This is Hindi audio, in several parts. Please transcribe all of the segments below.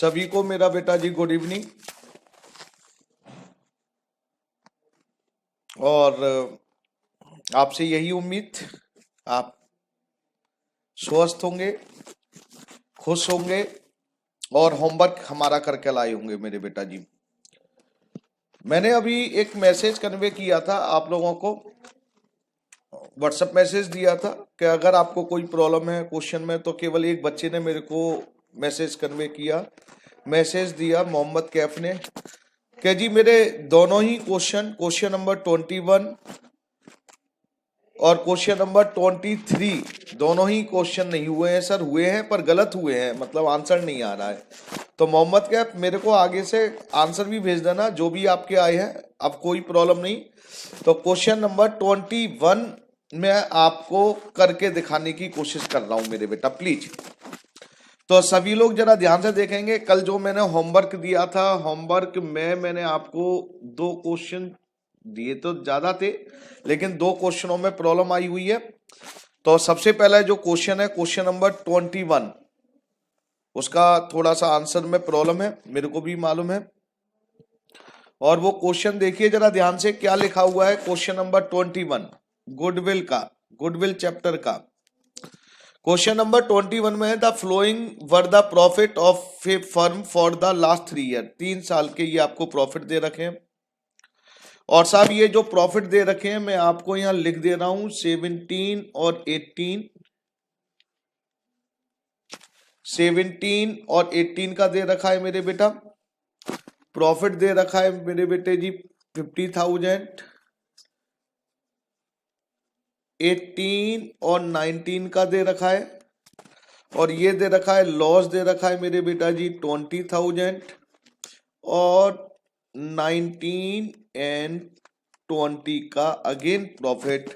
सभी को मेरा बेटा जी गुड इवनिंग। और आपसे यही उम्मीद, आप स्वस्थ होंगे, खुश होंगे और होमवर्क हमारा करके लाए होंगे मेरे बेटा जी। मैंने अभी एक मैसेज कन्वे किया था आप लोगों को, व्हाट्सएप मैसेज दिया था कि अगर आपको कोई प्रॉब्लम है क्वेश्चन में, तो केवल एक बच्चे ने मेरे को मैसेज कन्वे किया, मैसेज दिया मोहम्मद कैफ ने कि जी मेरे दोनों ही क्वेश्चन नंबर 21 और क्वेश्चन नंबर 23 दोनों ही क्वेश्चन नहीं हुए हैं सर, हुए हैं पर गलत हुए हैं, मतलब आंसर नहीं आ रहा है। तो मोहम्मद कैफ मेरे को आगे से आंसर भी भेज देना जो भी आपके आए हैं, अब कोई प्रॉब्लम नहीं। तो क्वेश्चन नंबर 21 मैं आपको करके दिखाने की कोशिश कर रहा हूं मेरे बेटा, प्लीज। तो सभी लोग जरा ध्यान से देखेंगे, कल जो मैंने होमवर्क दिया था, होमवर्क में मैंने आपको 2 क्वेश्चन दिए, तो ज्यादा थे लेकिन 2 क्वेश्चनों में प्रॉब्लम आई हुई है। तो सबसे पहला जो क्वेश्चन है क्वेश्चन नंबर 21, उसका थोड़ा सा आंसर में प्रॉब्लम है, मेरे को भी मालूम है। और वो क्वेश्चन देखिए जरा ध्यान से, क्या लिखा हुआ है क्वेश्चन नंबर 21 गुडविल का, गुडविल चैप्टर का। क्वेश्चन नंबर 21 में है the flowing were the profit of a firm for the last 3 year. 3 साल के ये आपको प्रॉफिट दे रखे हैं। और साहब ये जो प्रॉफिट दे रखे हैं मैं आपको यहां लिख दे रहा हूं 17 और 18, 17 और 18 का दे रखा है मेरे बेटा। प्रॉफिट दे रखा है मेरे बेटे जी 50,000, 18 और 19 का दे रखा है। और ये दे रखा है लॉस दे रखा है मेरे बेटा जी 20,000 और 19 एंड 20 का अगेन प्रॉफिट।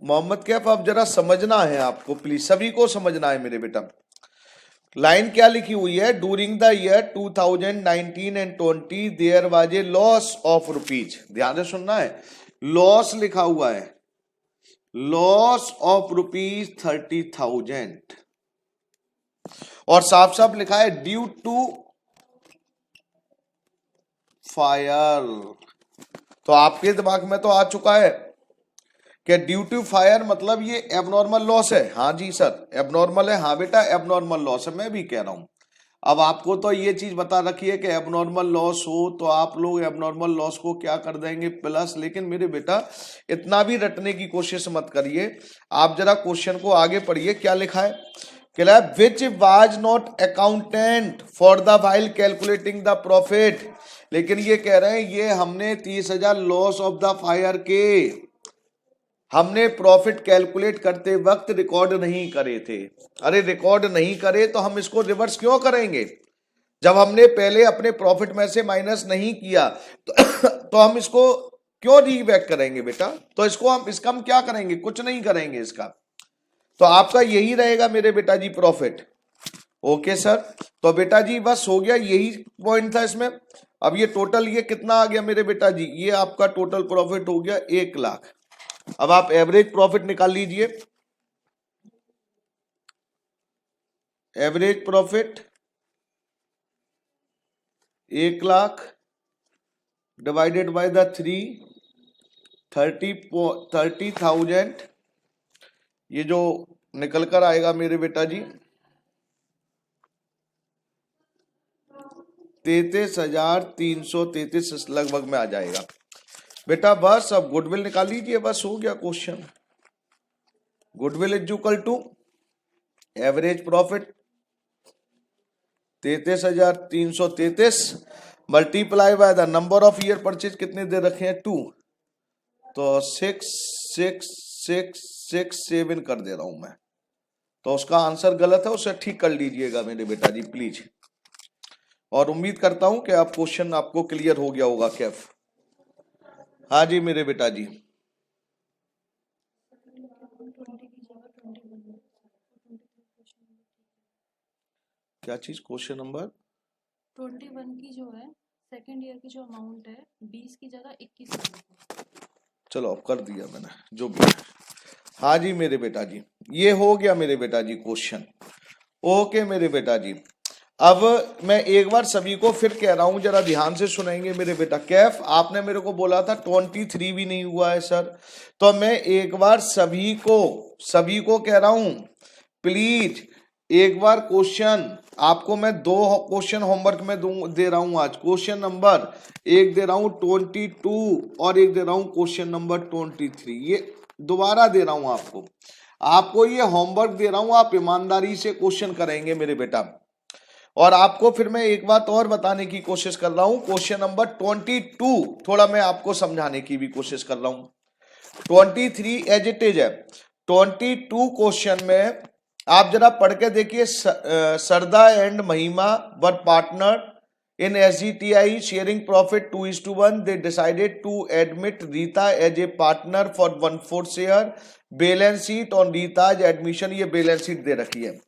मोहम्मद कैफ आप जरा समझना है आपको, प्लीज सभी को समझना है मेरे बेटा। लाइन क्या लिखी हुई है, during the year 2019 and 20 there was a loss of rupees. ध्यान से सुनना है, लॉस लिखा हुआ है, लॉस ऑफ रुपीज 30,000 और साफ साफ लिखा है ड्यू टू फायर। तो आपके दिमाग में तो आ चुका है कि ड्यू टू फायर मतलब ये एबनॉर्मल लॉस है। हाँ जी सर एबनॉर्मल है, हाँ बेटा एबनॉर्मल लॉस है, मैं भी कह रहा हूं। अब आपको तो ये चीज बता रखी है कि एबनॉर्मल लॉस हो तो आप लोग एबनॉर्मल लॉस को क्या कर देंगे प्लस। लेकिन मेरे बेटा इतना भी रटने की कोशिश मत करिए, आप जरा क्वेश्चन को आगे पढ़िए। क्या लिखा है, क्या which was not accountant for the while calculating the profit. लेकिन ये कह रहे हैं ये हमने 30,000 लॉस ऑफ द फायर के हमने प्रॉफिट कैलकुलेट करते वक्त रिकॉर्ड नहीं करे थे। अरे रिकॉर्ड नहीं करे तो हम इसको रिवर्स क्यों करेंगे, जब हमने पहले अपने प्रॉफिट में से माइनस नहीं किया तो हम इसको क्यों रीबैक करेंगे बेटा। तो इसको हम क्या करेंगे, कुछ नहीं करेंगे इसका। तो आपका यही रहेगा मेरे बेटा जी प्रॉफिट। ओके सर, तो बेटा जी बस हो गया, यही पॉइंट था इसमें। अब ये टोटल ये कितना आ गया मेरे बेटा जी, ये आपका टोटल प्रॉफिट हो गया 1 लाख। अब आप एवरेज प्रॉफिट निकाल लीजिए, average profit 1 lakh divided by the 30,000, ये जो निकल कर आएगा मेरे बेटा जी 33,333 लगभग में आ जाएगा बेटा। बस अब गुडविल निकाल लीजिए, बस हो गया question. Goodwill is equal to average profit 33,333 multiply by the number of year purchase, कितने दे रखे हैं 2, तो 6,6,6,6,7 कर दे रहा हूं मैं। तो उसका आंसर गलत है, उसे ठीक कर लीजिएगा मेरे बेटा जी प्लीज। और उम्मीद करता हूं कि आप क्वेश्चन आपको क्लियर हो गया होगा कैफ। हाँ जी मेरे बेटा जी, क्या चीज, क्वेश्चन नंबर 21 की जो है सेकेंड ईयर की जो अमाउंट है 20 की जगह 21 है। चलो अब कर दिया मैंने जो भी है। हाँ जी मेरे बेटा जी, ये हो गया मेरे बेटा जी क्वेश्चन। ओके मेरे बेटा जी। अब मैं एक बार सभी को फिर कह रहा हूं, जरा ध्यान से सुनेंगे मेरे बेटा। कैफ आपने मेरे को बोला था 23 भी नहीं हुआ है सर, तो मैं एक बार सभी को कह रहा हूं, प्लीज एक बार क्वेश्चन आपको मैं 2 क्वेश्चन होमवर्क में दे रहा हूं आज। क्वेश्चन नंबर 1 दे रहा हूं 22 और एक दे रहा हूं क्वेश्चन नंबर 23। ये दोबारा दे रहा हूं आपको ये होमवर्क दे रहा हूं, आप ईमानदारी से क्वेश्चन करेंगे मेरे बेटा। और आपको फिर मैं एक बात और बताने की कोशिश कर रहा हूं, क्वेश्चन नंबर 22 थोड़ा मैं आपको समझाने की भी कोशिश कर रहा हूं। 23 एज इट इज है, 22 क्वेश्चन में आप जरा पढ़ के देखिए। Sarda and Mahima were partner in SGTI sharing profit 2:1। They decided to admit Rita as a partner for 1/4 share. Balance sheet on Rita's admission, ये बैलेंस शीट दे रखी है।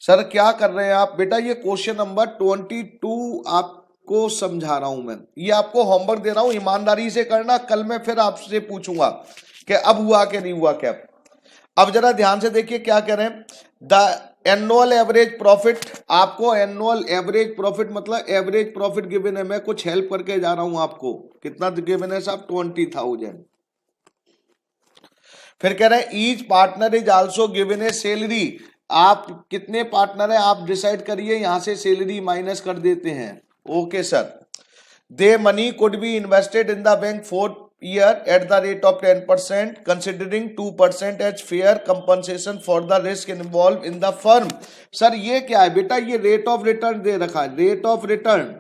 सर क्या कर रहे हैं आप बेटा, ये क्वेश्चन नंबर 22 आपको समझा रहा हूं मैं, ये आपको होमवर्क दे रहा हूं, ईमानदारी से करना। कल मैं फिर आपसे पूछूंगा कि अब हुआ कि नहीं हुआ क्या। अब जरा ध्यान से देखिए क्या कह रहे हैं। द एनुअल एवरेज प्रॉफिट, आपको एनुअल एवरेज प्रॉफिट मतलब एवरेज प्रॉफिट गिवन है, मैं कुछ हेल्प करके जा रहा हूं आपको। कितना गिवन है साहब, 20,000। फिर कह रहे हैं each partner is also given A salary. आप कितने पार्टनर हैं आप डिसाइड करिए, यहां से सैलरी माइनस कर देते हैं। Okay sir. They money could be invested in the bank 4 year at the rate of 10%, considering 2% as fair compensation for the risk involved in the firm। Sir ये क्या है बेटा, ये रेट ऑफ रिटर्न दे रखा है। रेट ऑफ रिटर्न,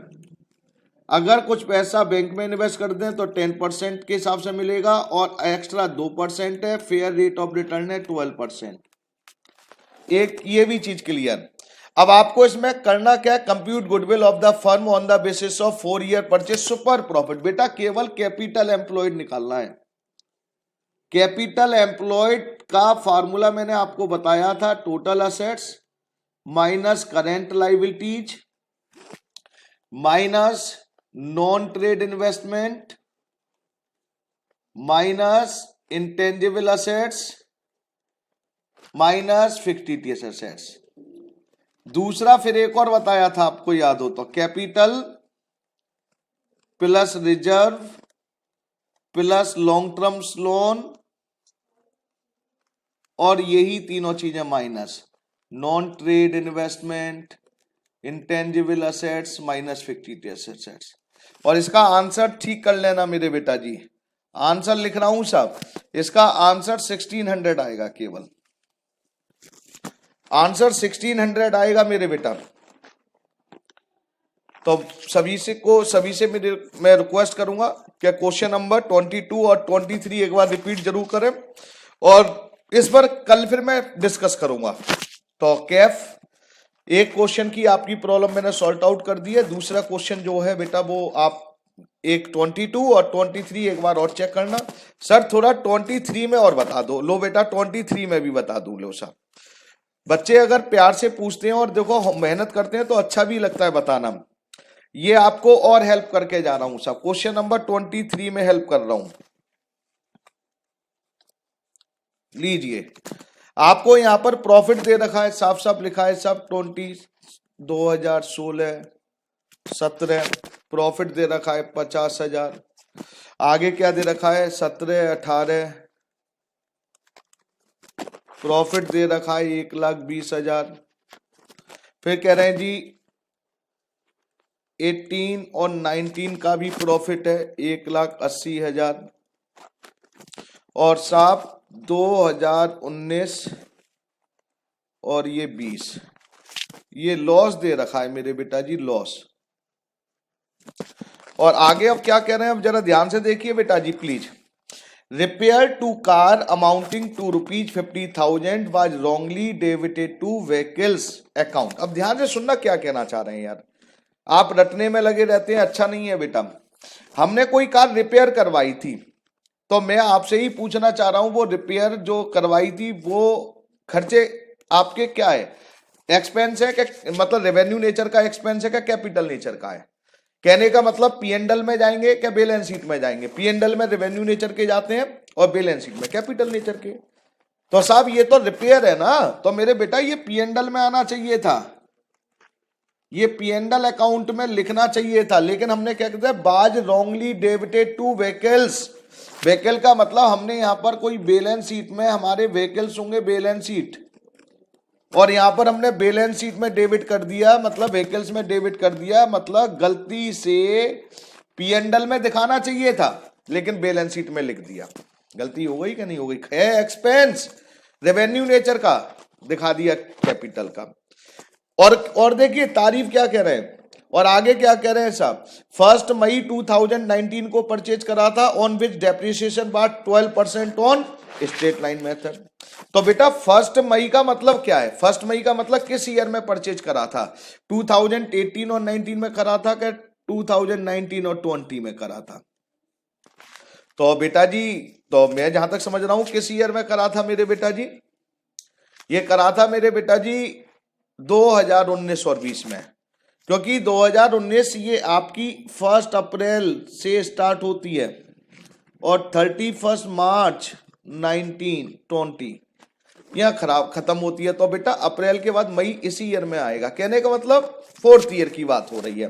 अगर कुछ पैसा बैंक में इन्वेस्ट कर दें तो 10% के हिसाब से मिलेगा और एक्स्ट्रा 2% है। फेयर रेट ऑफ रिटर्न है 12%। एक ये भी चीज क्लियर। अब आपको इसमें करना क्या है, compute goodwill of the firm on the basis of 4 year purchase super profit. बेटा केवल कैपिटल एम्प्लॉयड निकालना है। कैपिटल एम्प्लॉयड का फार्मूला मैंने आपको बताया था, total assets minus current liabilities minus non trade investment minus intangible assets minus fictitious assets. दूसरा फिर एक और बताया था आपको याद हो तो, capital plus reserve plus long term loan, और यही तीनों चीजें minus non trade investment intangible assets minus fictitious assets. और इसका आंसर ठीक कर लेना मेरे बेटा जी, आंसर लिख रहा हूं सब। इसका आंसर 1600 आएगा, केवल आंसर 1600 आएगा मेरे बेटा। तो सभी से मैं रिक्वेस्ट करूंगा कि क्वेश्चन नंबर 22 और 23 एक बार रिपीट जरूर करें, और इस पर कल फिर मैं डिस्कस करूंगा। तो कैफ एक क्वेश्चन की आपकी प्रॉब्लम मैंने सॉल्ट आउट कर दी है। दूसरा क्वेश्चन जो है बेटा वो आप एक 22 और 23 एक बार और चेक करना। सर थोड़ा 23 में और बता दो। लो बेटा 23 में भी बता दूं। लो सर, बच्चे अगर प्यार से पूछते हैं और देखो मेहनत करते हैं तो अच्छा भी लगता है बताना। ये आपको और हेल्प करके जा रहा हूं सब, क्वेश्चन नंबर 23 में हेल्प कर रहा हूं। लीजिए, आपको यहां पर प्रॉफिट दे रखा है, साफ साफ लिखा है सब 2016 17 प्रॉफिट दे रखा है 50,000। आगे क्या दे रखा है 17 18 प्रॉफिट दे रखा है 1,20,000। फिर कह रहे हैं जी 18 और 19 का भी प्रॉफिट है 1,80,000। और साफ 2019 और ये 20 ये लॉस दे रखा है मेरे बेटा जी, लॉस। और आगे अब क्या कह रहे हैं, अब जरा ध्यान से देखिए बेटा जी please. Repair to car amounting to ₹50,000 was wrongly debited to vehicles account. अब ध्यान से सुनना क्या कहना चाह रहे हैं यार, आप रटने में लगे रहते हैं, अच्छा नहीं है बेटा। हमने कोई कार रिपेयर करवाई थी, तो मैं आपसे ही पूछना चाह रहा हूं वो रिपेयर जो करवाई थी वो खर्चे आपके क्या है, एक्सपेंस है क्या, मतलब रेवेन्यू नेचर का एक्सपेंस है क्या कैपिटल नेचर का है। कहने का मतलब P&L में जाएंगे क्या बैलेंस शीट में जाएंगे। P&L में रेवेन्यू नेचर के जाते हैं और बैलेंस शीट में कैपिटल नेचर के। तो साहब ये तो रिपेयर है ना, तो मेरे बेटा ये पी&एल में आना चाहिए था, ये पी&एल अकाउंट में लिखना चाहिए था, लेकिन हमने क्या कहते हैं, बाज wrongly debited to vehicles. Vehicle का मतलब हमने यहां पर कोई बैलेंस शीट में हमारे व्हीकल्स होंगे, बैलेंस शीट, और यहां पर हमने बैलेंस शीट में डेबिट कर दिया, मतलब व्हीकल्स में डेबिट कर दिया, मतलब गलती से पी&एल में दिखाना चाहिए था लेकिन बैलेंस शीट में लिख दिया। गलती हो गई कि नहीं हो गई? है एक्सपेंस रेवेन्यू नेचर का दिखा दिया कैपिटल का। और देखिए तारीफ क्या कह रहे हैं और आगे क्या कह रहे हैं साहब, 1 मई 2019 को परचेज करा था, on which depreciation by 12% on straight line method. तो बेटा 1 मई का मतलब क्या है? 1 मई का मतलब किस ईयर में परचेज करा था? 2018 और 19 में करा था क्या 2019 और 20 में करा था? तो बेटा जी, तो मैं जहां तक समझ रहा हूं किस ईयर में करा था मेरे बेटा जी? ये करा था मेरे बेटा जी 2019 और 20 में, क्योंकि 2019 ये आपकी 1 अप्रैल से स्टार्ट होती है और 31 मार्च 1920 यह खत्म होती है। तो बेटा अप्रैल के बाद मई इसी ईयर में आएगा, कहने का मतलब 4th ईयर की बात हो रही है।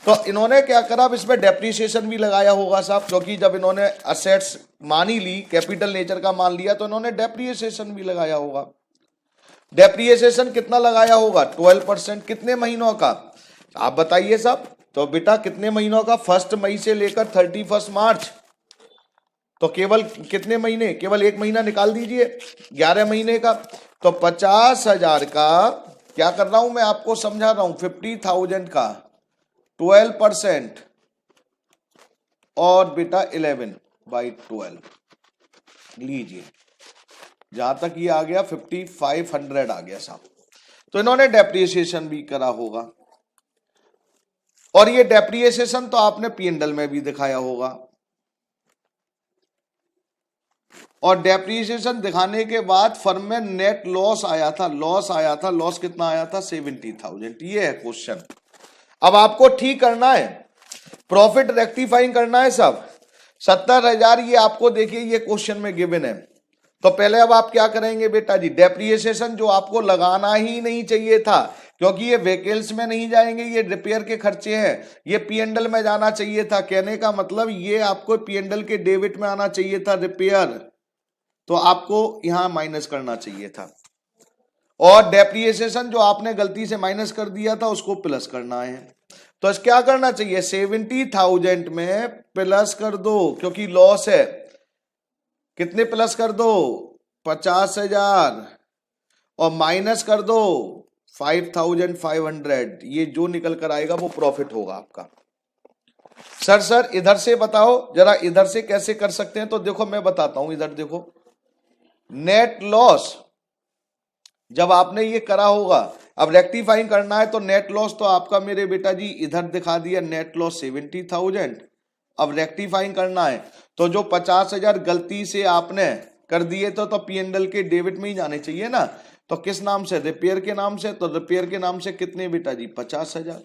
तो इन्होंने क्या करा, अब इसमें डेप्रिसिएशन भी लगाया होगा साहब, क्योंकि जब इन्होंने असेट्स मान ही ली, कैपिटल नेचर का मान लिया, तो इन्होंने डेप्रिसिएशन भी लगाया होगा। डेप्रिसिएशन कितना लगाया होगा? 12%। कितने महीनों का आप बताइए साहब? तो बेटा कितने महीनों का? 1 मई से लेकर 31 मार्च, तो केवल कितने महीने? केवल एक महीना निकाल दीजिए, 11 महीने का। तो 50,000 का क्या कर रहा हूं मैं, आपको समझा रहा हूं, 50,000 का 12% और बेटा 11/12 लीजिए, जहां तक ये आ गया 5500 आ गया साहब। तो इन्होंने डेप्रिसिएशन भी करा होगा, और ये डेप्रिसिएशन तो आपने पी&एल में भी दिखाया होगा, और डेप्रिसिएशन दिखाने के बाद फर्म में नेट लॉस आया था, लॉस कितना आया था? 70,000। ये है क्वेश्चन। अब आपको ठीक करना है, प्रॉफिट रेक्टिफाइंग करना है सब। 70,000 ये आपको देखिए ये क्वेश्चन में गिवन है। तो पहले अब आप क्या करेंगे बेटा जी, डेप्रिसिएशन जो आपको लगाना ही नहीं चाहिए था, क्योंकि ये व्हीकल्स में नहीं जाएंगे, ये रिपेयर के खर्चे हैं, ये पी&एल में जाना चाहिए था। कहने का मतलब ये आपको पी&एल के डेबिट में आना चाहिए था रिपेयर, तो आपको यहां माइनस करना चाहिए था। और डेप्रिसिएशन जो आपने गलती से माइनस कर दिया था उसको प्लस करना है। तो क्या करना चाहिए, 70,000 में प्लस कर दो, क्योंकि लॉस है। कितने प्लस कर दो? 50,000, और माइनस कर दो 5,500। ये जो निकल कर आएगा वो प्रॉफिट होगा आपका। सर इधर से बताओ जरा, इधर से कैसे कर सकते हैं? तो देखो मैं बताता हूं, इधर देखो, नेट लॉस जब आपने ये करा होगा, अब रेक्टिफाइंग करना है तो नेट लॉस तो आपका मेरे बेटा जी इधर दिखा दिया, नेट लॉस 70,000। अब रेक्टिफाइंग करना है तो जो 50,000 गलती से आपने कर दिए तो पी&एल के डेबिट में ही जाने चाहिए ना। तो किस नाम से? रिपेयर के नाम से। तो रिपेयर के नाम से कितने बेटा जी? 50,000।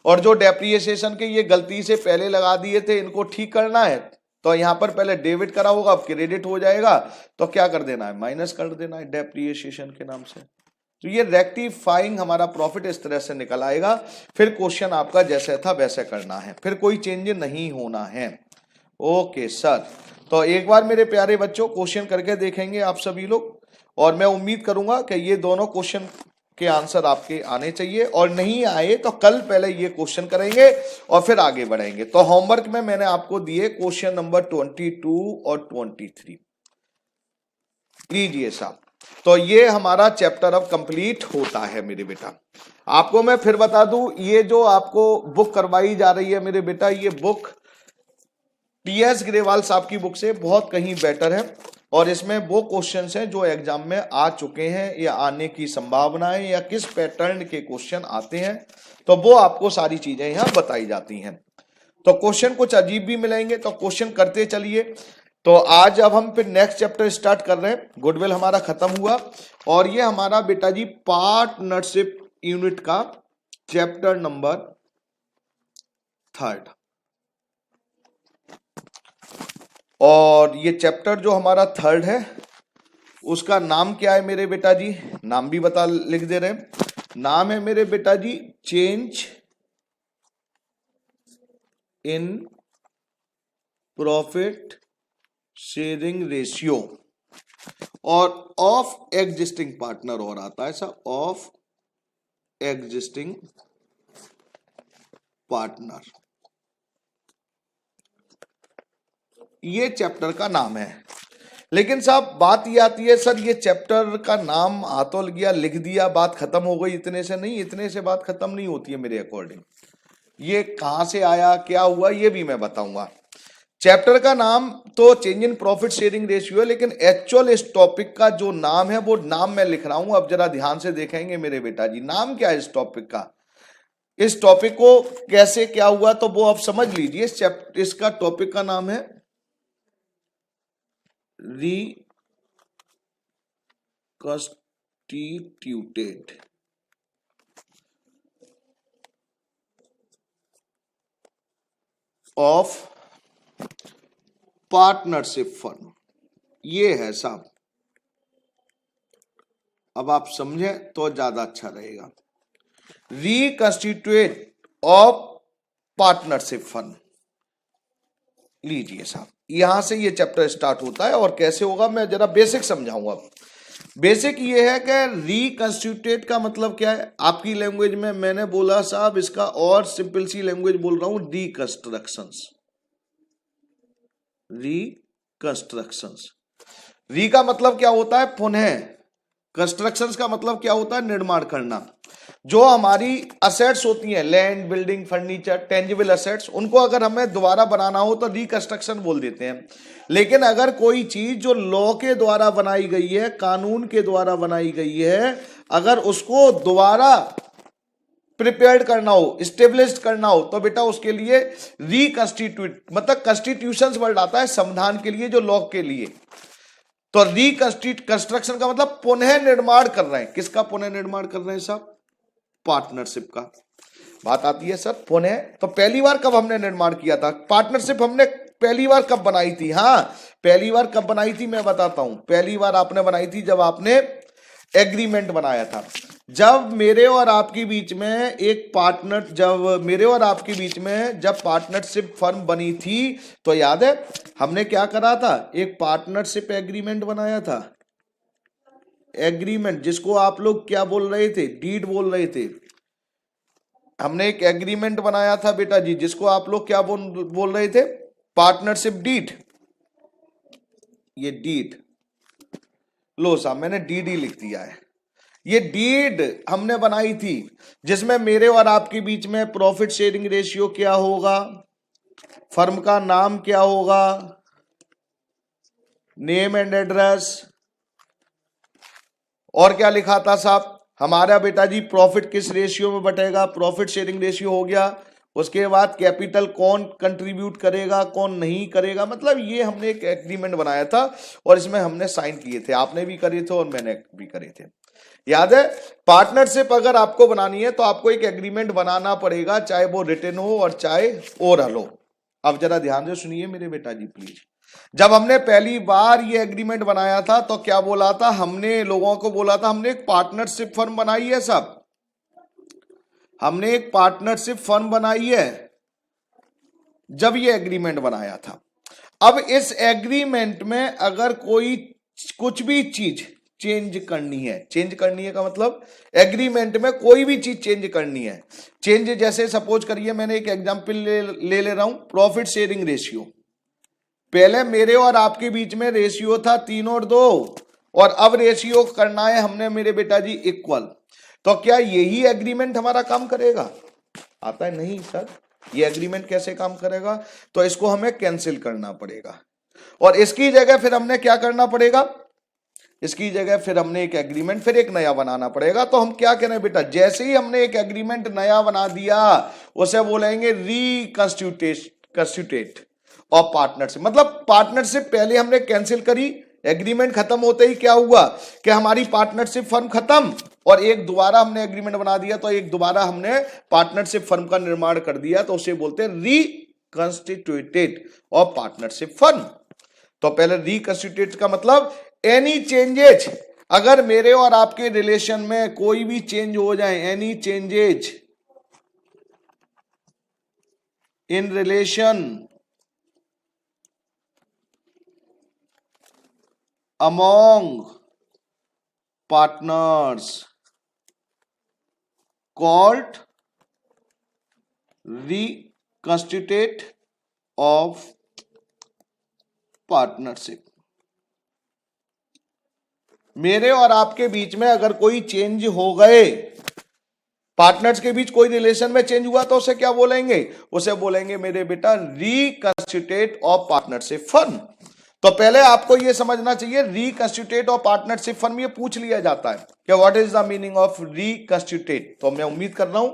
और जो डेप्रिसिएशन के ये गलती से पहले लगा दिए थे, इनको ठीक करना है, तो यहां पर पहले डेबिट करा होगा, अब क्रेडिट हो जाएगा, तो क्या कर देना है? माइनस कर देना है डेप्रिसिएशन के नाम से। तो ये रेक्टिफाइंग हमारा प्रॉफिट इस तरह से निकल आएगा। फिर क्वेश्चन आपका जैसे था वैसे करना है, फिर कोई चेंज नहीं होना है। ओके सर, तो एक बार मेरे प्यारे बच्चों क्वेश्चन करके देखेंगे आप सभी लोग, और मैं उम्मीद करूंगा कि ये दोनों क्वेश्चन के आंसर आपके आने चाहिए, और नहीं आए तो कल पहले ये क्वेश्चन करेंगे और फिर आगे बढ़ेंगे। तो होमवर्क में मैंने आपको दिए क्वेश्चन नंबर 22 और 23 लीजिए साहब। तो ये हमारा चैप्टर अब कंप्लीट होता है मेरे बेटा। आपको मैं फिर बता दूं, ये जो आपको बुक करवाई जा रही है मेरे बेटा, ये बुक टी.एस. ग्रेवाल साहब की बुक से बहुत कहीं बेटर है, और इसमें वो क्वेश्चंस हैं जो एग्जाम में आ चुके हैं या आने की संभावना है, या किस पैटर्न के क्वेश्चन आते हैं, तो वो आपको सारी चीजें यहां बताई जाती हैं। तो क्वेश्चन कुछ अजीब भी मिलेंगे, तो क्वेश्चन करते चलिए। तो आज अब हम फिर नेक्स्ट चैप्टर स्टार्ट कर रहे हैं। गुडविल हमारा खत्म हुआ, और ये हमारा बेटा जी पार्टनरशिप यूनिट का चैप्टर नंबर 3, और ये चैप्टर जो हमारा 3 है उसका नाम क्या है मेरे बेटा जी, नाम भी बता लिख दे रहे हैं, नाम है मेरे बेटा जी change in profit sharing ratio, और ऑफ एग्जिस्टिंग पार्टनर और आता है ऐसा, ऑफ एग्जिस्टिंग पार्टनर, ये चैप्टर का नाम है। लेकिन साहब बात ये आती है, सर ये चैप्टर का नाम हाथों गया लिख दिया बात खत्म हो गई, इतने से नहीं, इतने से बात खत्म नहीं होती है मेरे अकॉर्डिंग। ये कहां से आया क्या हुआ ये भी मैं बताऊंगा। चैप्टर का नाम तो change in profit sharing ratio है, लेकिन एक्चुअल इस टॉपिक का जो नाम है वो नाम मैं लिख रहा हूं, अब जरा ध्यान से देखेंगे मेरे बेटा जी। नाम क्या है इस टॉपिक का, इस टॉपिक को कैसे क्या हुआ तो वो आप समझ लीजिए। इस चैप्टर इसका टॉपिक का नाम है रिकंस्टिट्यूटेड ऑफ पार्टनरशिप फर्म, ये है साहब। अब आप समझे तो ज्यादा अच्छा रहेगा। रिकंस्टिट्यूट ऑफ पार्टनरशिप फर्म, लीजिए साहब, यहां से ये चैप्टर स्टार्ट होता है। और कैसे होगा मैं जरा बेसिक समझाऊंगा। बेसिक ये है कि रिकंस्टिट्यूटेड का मतलब क्या है आपकी लैंग्वेज में, मैंने बोला साहब इसका और सिंपल सी लैंग्वेज बोल रहा हूं, रिकंस्ट्रक्शंस। रिकंस्ट्रक्शंस, री का मतलब क्या होता है पुनः, कंस्ट्रक्शंस का मतलब क्या होता है निर्माण करना। जो हमारी असेट्स होती हैं, land building furniture tangible assets, उनको अगर हमें दोबारा बनाना हो तो रिकंस्ट्रक्शन बोल देते हैं। लेकिन अगर कोई चीज जो लॉ के द्वारा बनाई गई है, कानून के द्वारा बनाई गई है, अगर उसको दोबारा प्रिपेयर्ड करना हो, स्टेब्लिश करना हो, तो बेटा उसके लिए रिकंस्टिट्यूट, मतलब कंस्टिट्यूशन वर्ड आता है संविधान के लिए जो लॉ के लिए। तो कंस्ट्रक्शन का मतलब पुनः निर्माण कर रहे हैं। किसका पुनः निर्माण कर रहे हैं साहब, पार्टनरशिप का। बात आती है सर पुनः, तो पहली बार कब हमने निर्माण किया था पार्टनरशिप, हमने पहली बार कब बनाई थी, हाँ पहली बार कब बनाई थी मैं बताता हूं। पहली बार आपने बनाई थी जब आपने एग्रीमेंट बनाया था, जब मेरे और आपके बीच में एक पार्टनर, जब मेरे और आपके बीच में जब पार्टनरशिप फर्म बनी थी, तो याद है हमने क्या करा था, एक पार्टनरशिप एग्रीमेंट बनाया था। एग्रीमेंट जिसको आप लोग क्या बोल रहे थे, डीड बोल रहे थे। हमने एक एग्रीमेंट बनाया था बेटा जी, जिसको आप लोग क्या बोल रहे थे, पार्टनरशिप डीड। ये डीड लो साहब, मैंने डीड ही लिख दिया है। ये डीड हमने बनाई थी जिसमें मेरे और आपके बीच में प्रॉफिट शेयरिंग रेशियो क्या होगा, फर्म का नाम क्या होगा, नेम एंड एड्रेस, और क्या लिखा था साहब हमारा बेटा जी, प्रॉफिट किस रेशियो में बटेगा, प्रॉफिट शेयरिंग रेशियो हो गया। उसके बाद कैपिटल कौन कंट्रीब्यूट करेगा कौन नहीं करेगा, मतलब ये हमने एक एग्रीमेंट बनाया था और इसमें हमने साइन किए थे, आपने भी करे थे और मैंने भी करे थे। याद है, पार्टनरशिप अगर आपको बनानी है तो आपको एक एग्रीमेंट बनाना पड़ेगा, चाहे वो रिटन हो और चाहे ओरल हो। अब जरा ध्यान से सुनिए मेरे बेटा जी प्लीज। जब हमने पहली बार ये एग्रीमेंट बनाया था तो क्या बोला था, हमने लोगों को बोला था हमने एक पार्टनरशिप फर्म बनाई है साहब, हमने एक पार्टनरशिप फर्म बनाई है, जब ये एग्रीमेंट बनाया था। अब इस एग्रीमेंट में अगर कोई कुछ भी चीज चेंज करनी है, चेंज करनी है का मतलब एग्रीमेंट में कोई भी चीज चेंज करनी है। चेंज जैसे सपोज करिए, मैंने एक एग्जांपल ले रहा हूं, प्रॉफिट शेयरिंग रेशियो। पहले मेरे और आपके बीच में रेशियो था 3:2 और अब रेशियो करना है हमने मेरे बेटा जी इक्वल। तो क्या यही एग्रीमेंट हमारा काम करेगा, आता है नहीं सर, ये एग्रीमेंट कैसे काम करेगा, तो इसको हमें कैंसिल करना पड़ेगा और इसकी जगह फिर हमने क्या करना पड़ेगा, इसकी जगह फिर हमने एक एग्रीमेंट फिर एक नया बनाना पड़ेगा। तो हम क्या करें बेटा, जैसे ही हमने एक एग्रीमेंट नया बना दिया उसे बोलेंगे रिकंस्टिट्यूटेड ऑफ पार्टनरशिप। मतलब पार्टनरशिप पहले हमने कैंसिल करी, एग्रीमेंट खत्म होते ही क्या हुआ कि हमारी पार्टनरशिप फर्म खत्म और एक दोबारा हमने एग्रीमेंट बना दिया, तो एक दोबारा हमने पार्टनरशिप फर्म का निर्माण कर दिया, तो उसे बोलते हैं रिकंस्टिट्यूटेड ऑफ पार्टनरशिप फर्म। तो पहले रिकंस्टिट्यूटेड का मतलब एनी चेंजेज, अगर मेरे और आपके रिलेशन में कोई भी चेंज हो जाए, any changes in relation among partners called reconstitute of partnership. मेरे और आपके बीच में अगर कोई चेंज हो गए, पार्टनर्स के बीच कोई रिलेशन में चेंज हुआ, तो उसे क्या बोलेंगे? उसे बोलेंगे मेरे बेटा रिकंस्टिट्यूट ऑफ पार्टनरशिप फर्म। तो पहले आपको यह समझना चाहिए रिकंस्टिट्यूट ऑफ पार्टनरशिप फर्म, ये पूछ लिया जाता है कि what is the meaning of reconstitute. तो मैं उम्मीद कर रहा हूं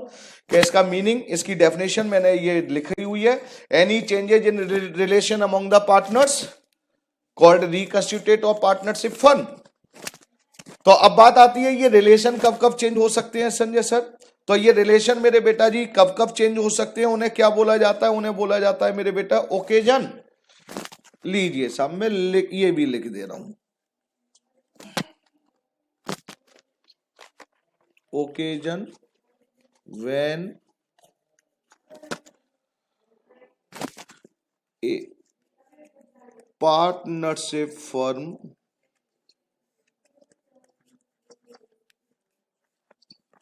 कि इसका मीनिंग, इसकी डेफिनेशन मैंने ये लिखी हुई है, any changes in relation among the partners called reconstitute of partnership firm. तो अब बात आती है ये रिलेशन कब कब चेंज हो सकते हैं संजय सर? तो ये रिलेशन मेरे बेटा जी कब कब चेंज हो सकते हैं, उन्हें क्या बोला जाता है? उन्हें बोला जाता है मेरे बेटा ओकेजन। लीजिए साहब, मैं ये भी लिख दे रहा हूं, occasion when A partnership firm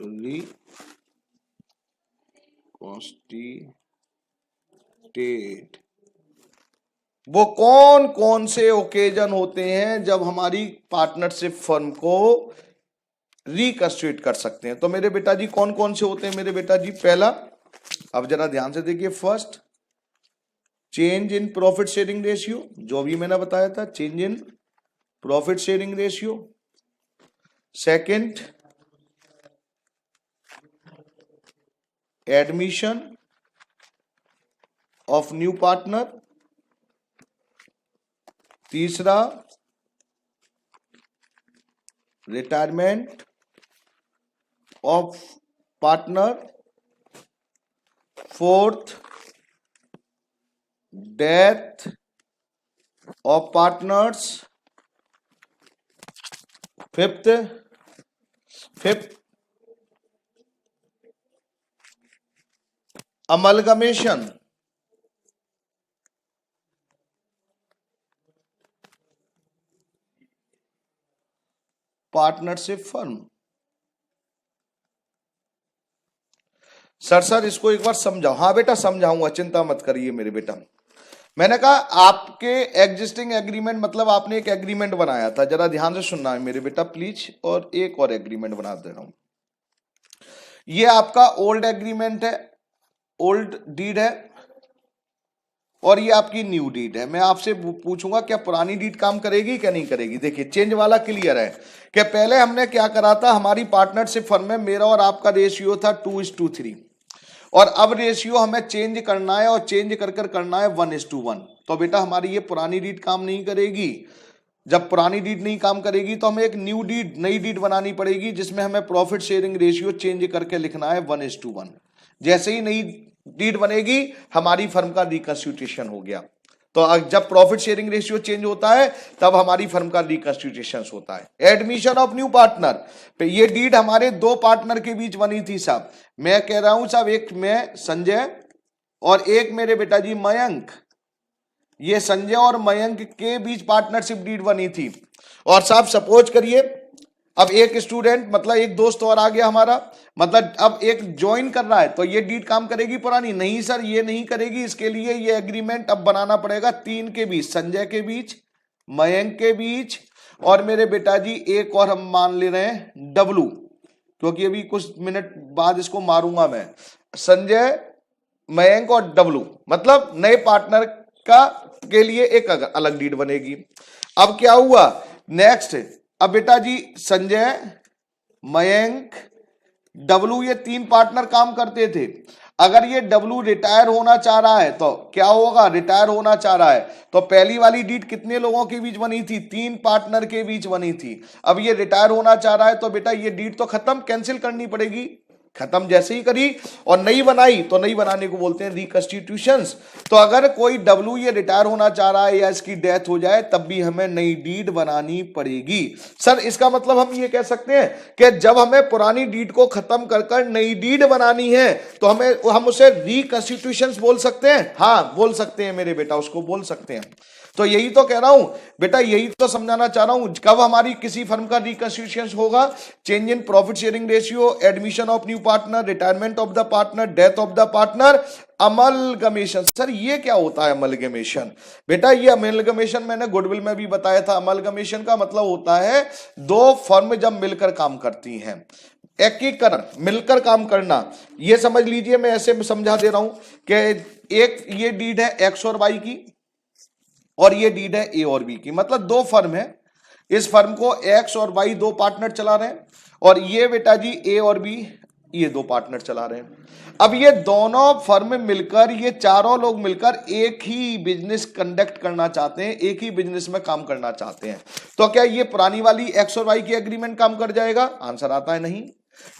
reconstitute. वो कौन कौन से ओकेजन होते हैं जब हमारी पार्टनरशिप फर्म को रिकंस्टिट्यूट कर सकते हैं? तो मेरे बेटा जी कौन कौन से होते हैं मेरे बेटा जी? पहला, अब जरा ध्यान से देखिए, first change in profit sharing ratio, जो भी मैंने बताया था, change in profit sharing ratio. Second, admission of new partner. तीसरा, retirement of partner. Fourth, death of partners. Fifth amalgamation partnership firm. Sir इसको एक बार समझाओ। हाँ बेटा समझाऊंगा, चिंता मत करिए मेरे बेटा। मैंने कहा आपके एग्जिस्टिंग एग्रीमेंट, मतलब आपने एक एग्रीमेंट बनाया था, जरा ध्यान से सुनना है मेरे बेटा प्लीज, और एक और एग्रीमेंट बना दे रहा हूं। ये आपका ओल्ड एग्रीमेंट है, ओल्ड डीड है, और ये आपकी न्यू डीड है। मैं आपसे पूछूंगा क्या पुरानी डीड काम करेगी क्या नहीं करेगी? देखिए चेंज वाला क्लियर है कि पहले हमने क्या करा था, हमारी पार्टनरशिप फर्म में मेरा और आपका रेशियो था 2:3, और अब रेशियो हमें चेंज करना है, और चेंज कर करना है 1:1। तो बेटा हमारी ये पुरानी डीड काम नहीं करेगी। जब पुरानी डीड नहीं काम करेगी तो हमें एक न्यू डीड, नई डीड बनानी पड़ेगी, जिसमें हमें प्रॉफिट शेयरिंग रेशियो चेंज करके लिखना है 1:1। जैसे ही नई डीड बनेगी हमारी फर्म का रिकंस्टिट्यूशन हो गया। तो जब प्रॉफिट शेयरिंग रेशियो चेंज होता है तब हमारी फर्म का रिकंस्टिट्यूशन होता है। एडमिशन ऑफ न्यू पार्टनर, ये डीड हमारे दो पार्टनर के बीच बनी थी साहब। मैं कह रहा हूं साहब, एक मैं संजय और एक मेरे बेटा जी मयंक, ये संजय और मयंक के बीच पार्टनरशिप डीड बनी थी। और साहब सपोज करिए अब एक स्टूडेंट, मतलब एक दोस्त और आ गया हमारा, मतलब अब एक ज्वाइन कर रहा है, तो ये डीड काम करेगी पुरानी? नहीं सर, ये नहीं करेगी। इसके लिए ये एग्रीमेंट अब बनाना पड़ेगा 3 के बीच, संजय के बीच, मयंक के बीच, और मेरे बेटा जी एक और हम मान ले रहे हैं डब्लू, क्योंकि अभी कुछ मिनट बाद इसको मारूंगा मैं। संजय, मयंक और डब्लू, मतलब नए पार्टनर का के लिए एक अलग डीड बनेगी। अब क्या हुआ नेक्स्ट, अब बेटा जी संजय, मयंक, डब्लू, ये 3 पार्टनर काम करते थे। अगर ये डब्लू रिटायर होना चाह रहा है तो क्या होगा? रिटायर होना चाह रहा है तो पहली वाली डीड कितने लोगों के बीच बनी थी? 3 पार्टनर के बीच बनी थी। अब ये रिटायर होना चाह रहा है तो बेटा ये डीड तो खत्म, कैंसिल करनी पड़ेगी। खत्म जैसे ही करी और नई बनाई तो नई बनाने को बोलते हैं रिकंस्टिट्यूशंस। तो अगर कोई डब्ल्यू ये रिटायर होना चाह रहा है या इसकी डेथ हो जाए तब भी हमें नई डीड बनानी पड़ेगी। सर इसका मतलब हम ये कह सकते हैं कि जब हमें पुरानी डीड को खत्म कर कर नई डीड बनानी है तो हम उसे रिकंस्टिट्यूशंस बोल सकते हैं। हाँ बोल सकते हैं मेरे बेटा, उसको बोल सकते हैं। तो यही तो कह रहा हूं बेटा, यही तो समझाना चाह रहा हूं। कब हमारी किसी फर्म का रिकंस्टिट्यूशन होगा? Change in profit sharing ratio, admission of new partner, retirement of the partner, death of the partner, amalgamation. Sir ये क्या होता है अमलगमेशन? बेटा ये अमलगमेशन मैंने गुडविल में भी बताया था। अमलगमेशन का मतलब होता है दो फर्म जब मिलकर काम करती हैं, एकीकरण, मिलकर काम करना। ये समझ लीजिए, मैं ऐसे समझा दे रहा हूं कि एक ये डीड है एक्स और वाई की और ये डीड है ए और बी की। मतलब दो फर्म है, इस फर्म को एक्स और वाई दो पार्टनर चला रहे हैं और ये बेटा जी ए और बी ये दो पार्टनर चला रहे हैं। अब ये दोनों फर्म मिलकर, ये चारों लोग मिलकर एक ही बिजनेस कंडक्ट करना चाहते हैं, एक ही बिजनेस में काम करना चाहते हैं। तो क्या ये पुरानी वाली एक्स और वाई की एग्रीमेंट काम कर जाएगा? आंसर आता है नहीं।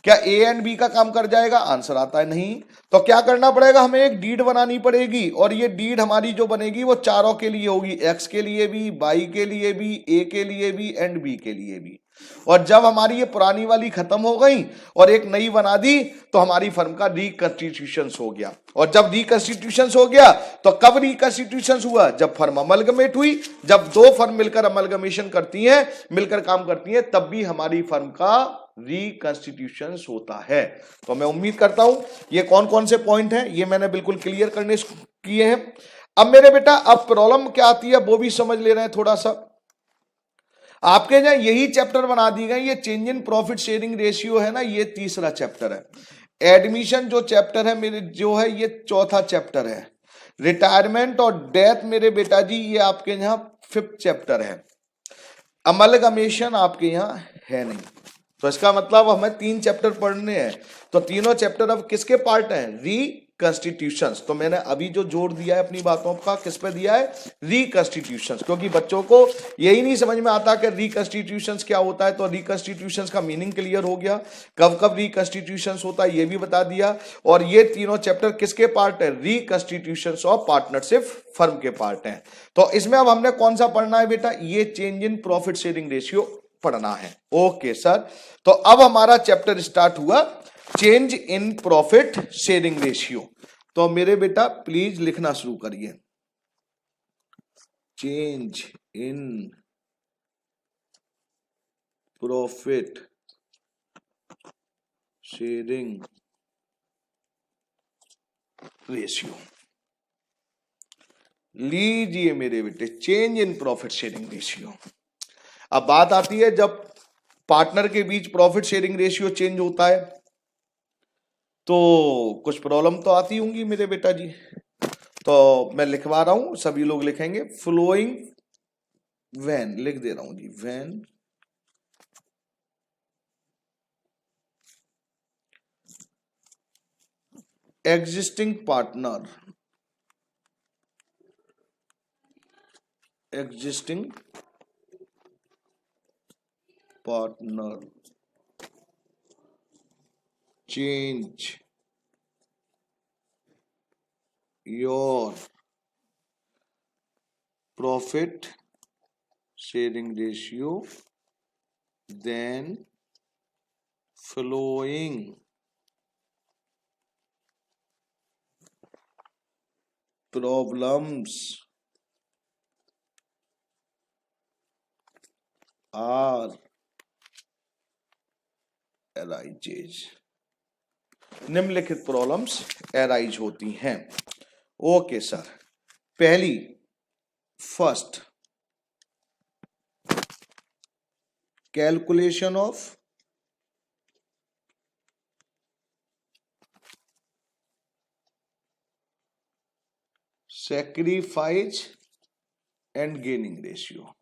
क्या ए एंड बी का काम कर जाएगा? आंसर आता है नहीं। तो क्या करना पड़ेगा? हमें एक डीड बनानी पड़ेगी और ये डीड हमारी जो बनेगी वो चारों के लिए होगी, एक्स के लिए भी, वाई के लिए भी, ए के लिए भी एंड बी के लिए भी। और जब हमारी ये पुरानी वाली खत्म हो गई और एक नई बना दी तो हमारी फर्म का रिकंस्टिट्यूशन हो गया। और जब रिकंस्टिट्यूशन हो गया तो कब रिकंस्टिट्यूशन हुआ? जब फर्म अमलगमेट हुई। जब दो फर्म मिलकर अमलगमेशन करती हैं, मिलकर काम करती हैं, तब भी हमारी फर्म का रिकंस्टिट्यूशन होता है। तो मैं उम्मीद करता हूं ये कौन कौन से पॉइंट हैं ये मैंने बिल्कुल क्लियर करने किए हैं। अब मेरे बेटा अब प्रॉब्लम क्या आती है वो भी समझ ले रहे हैं थोड़ा सा। आपके यहाँ यही चैप्टर बना दी गई, ये change in profit sharing ratio है ना, ये तीसरा चैप्टर है। एडमिशन जो चैप्टर है मेरे जो है ये चौथा चैप्टर है। रिटायरमेंट और डेथ मेरे बेटा जी ये आपके यहाँ फिफ्थ चैप्टर है। अमलगमेशन आपके यहाँ है नहीं। तो इसका मतलब हमें 3 चैप्टर पढ़ने हैं। तो तीनों चैप्टर अब किसके पार्ट हैं? रिकंस्टिट्यूशंस। तो मैंने अभी जो जोड़ दिया है अपनी बातों का किस पे दिया है? रिकंस्टिट्यूशंस। क्योंकि बच्चों को यही नहीं समझ में आता कि रिकंस्टिट्यूशंस क्या होता है। तो रिकंस्टिट्यूशंस का मीनिंग क्लियर हो गया, कब कब रिकंस्टिट्यूशंस होता है ये भी बता दिया। और ये तीनों चैप्टर किसके पार्ट है? रिकंस्टिट्यूशंस ऑफ पार्टनरशिप फर्म के पार्ट हैं। तो इसमें अब हमने कौन सा पढ़ना है बेटा? ये change in profit sharing ratio पढ़ना है। ओके सर, तो अब हमारा चैप्टर स्टार्ट हुआ change in profit sharing ratio. तो मेरे बेटा प्लीज लिखना शुरू करिए, change in profit sharing ratio. लीजिए मेरे बेटे, change in profit sharing ratio. अब बात आती है जब पार्टनर के बीच प्रॉफिट शेयरिंग रेशियो चेंज होता है तो कुछ प्रॉब्लम तो आती होंगी मेरे बेटा जी। तो मैं लिखवा रहा हूं, सभी लोग लिखेंगे। फ्लोइंग व्हेन, लिख दे रहा हूं जी, when existing partner change your profit sharing ratio, then following problems are arises। निम्नलिखित प्रॉब्लम्स एराइज होती हैं। ओके सर, पहली, first, calculation of sacrifice and gaining ratio.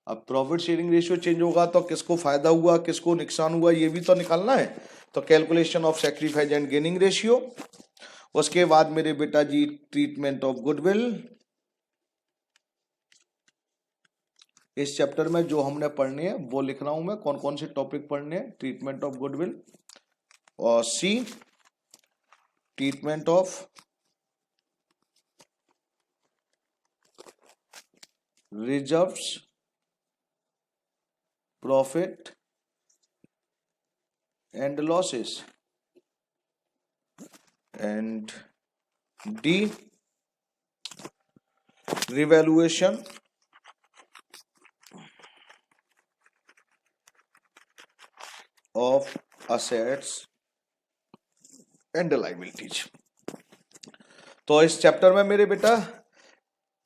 अब प्रॉफिट शेयरिंग रेशियो चेंज होगा तो किसको फायदा हुआ, किसको नुकसान हुआ, ये भी तो निकालना है। तो calculation of sacrifice and gaining ratio. उसके बाद मेरे बेटा जी ट्रीटमेंट ऑफ गुडविल, इस चैप्टर में जो हमने पढ़ने हैं वो लिख रहा हूं मैं, कौन कौन से टॉपिक पढ़ने हैं। ट्रीटमेंट ऑफ गुडविल, और seed treatment of reserves, profit and losses, and D revaluation of assets and liabilities. तो इस चैप्टर में मेरे बेटा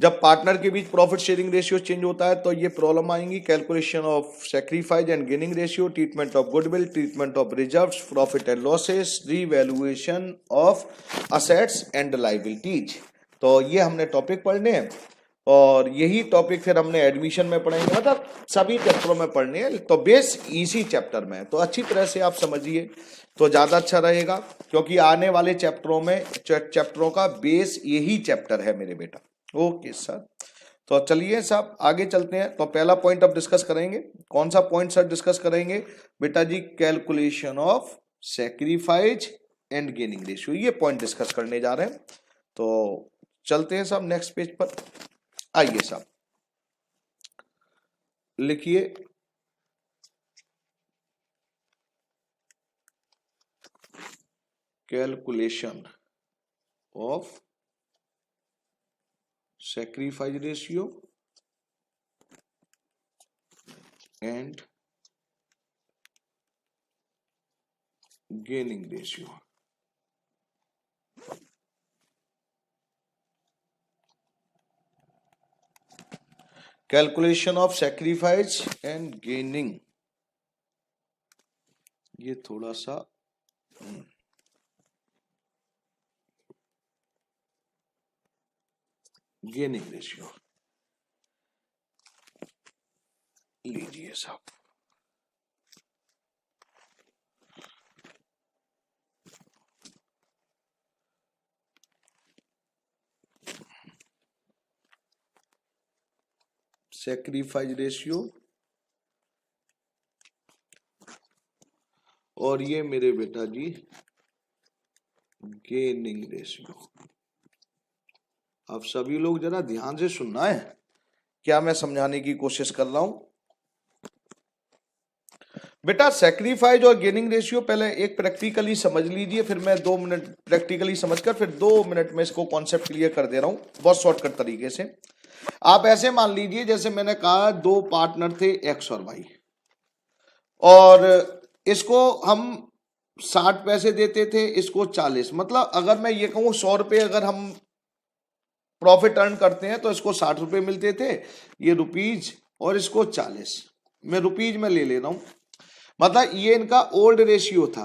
जब पार्टनर के बीच प्रॉफिट शेयरिंग रेशियो चेंज होता है तो ये प्रॉब्लम आएंगी। Calculation of sacrifice and gaining ratio, treatment of goodwill, treatment of reserves, profit and losses, revaluation of assets and liabilities. तो ये हमने टॉपिक पढ़ने हैं और यही टॉपिक फिर हमने एडमिशन में पढ़ेंगे, मतलब सभी चैप्टरों में पढ़ने हैं। तो बेस इसी चैप्टर में, तो अच्छी तरह से आप समझिए तो ज्यादा अच्छा रहेगा, क्योंकि आने वाले चैप्टरों का बेस यही चैप्टर है मेरे बेटा। ओके सर, तो चलिए साहब आगे चलते हैं। तो पहला पॉइंट अब डिस्कस करेंगे। कौन सा पॉइंट सर डिस्कस करेंगे बेटा जी? Calculation of sacrifice and gaining ratio, ये पॉइंट डिस्कस करने जा रहे हैं। तो चलते हैं साहब नेक्स्ट पेज पर। आइए साहब लिखिए calculation of sacrifice ratio and gaining ratio. Calculation of sacrifice and gaining, ये थोड़ा सा गेनिंग रेशियो लीजिए साहब। सैक्रिफाइस रेशियो और ये मेरे बेटा जी गेनिंग रेशियो। अब सभी लोग जरा ध्यान से सुनना है, क्या मैं समझाने की कोशिश कर रहा हूं। बेटा सैक्रिफाइस और गेनिंग रेशियो पहले एक प्रैक्टिकली समझ लीजिए, फिर मैं 2 मिनट प्रैक्टिकली समझकर फिर 2 मिनट में इसको कॉन्सेप्ट क्लियर कर दे रहा हूं बहुत शॉर्टकट तरीके से। आप ऐसे मान लीजिए जैसे मैंने कहा 2 पार्टनर थे एक्स और वाई, और इसको हम 60 पैसे देते थे, इसको 40। मतलब अगर मैं ये कहूं 100 रुपए अगर हम प्रॉफिट अर्न करते हैं तो इसको 60 रुपए मिलते थे, ये रुपीज, और इसको 40। मैं रुपीज में ले रहा हूं, मतलब ये इनका ओल्ड रेशियो था।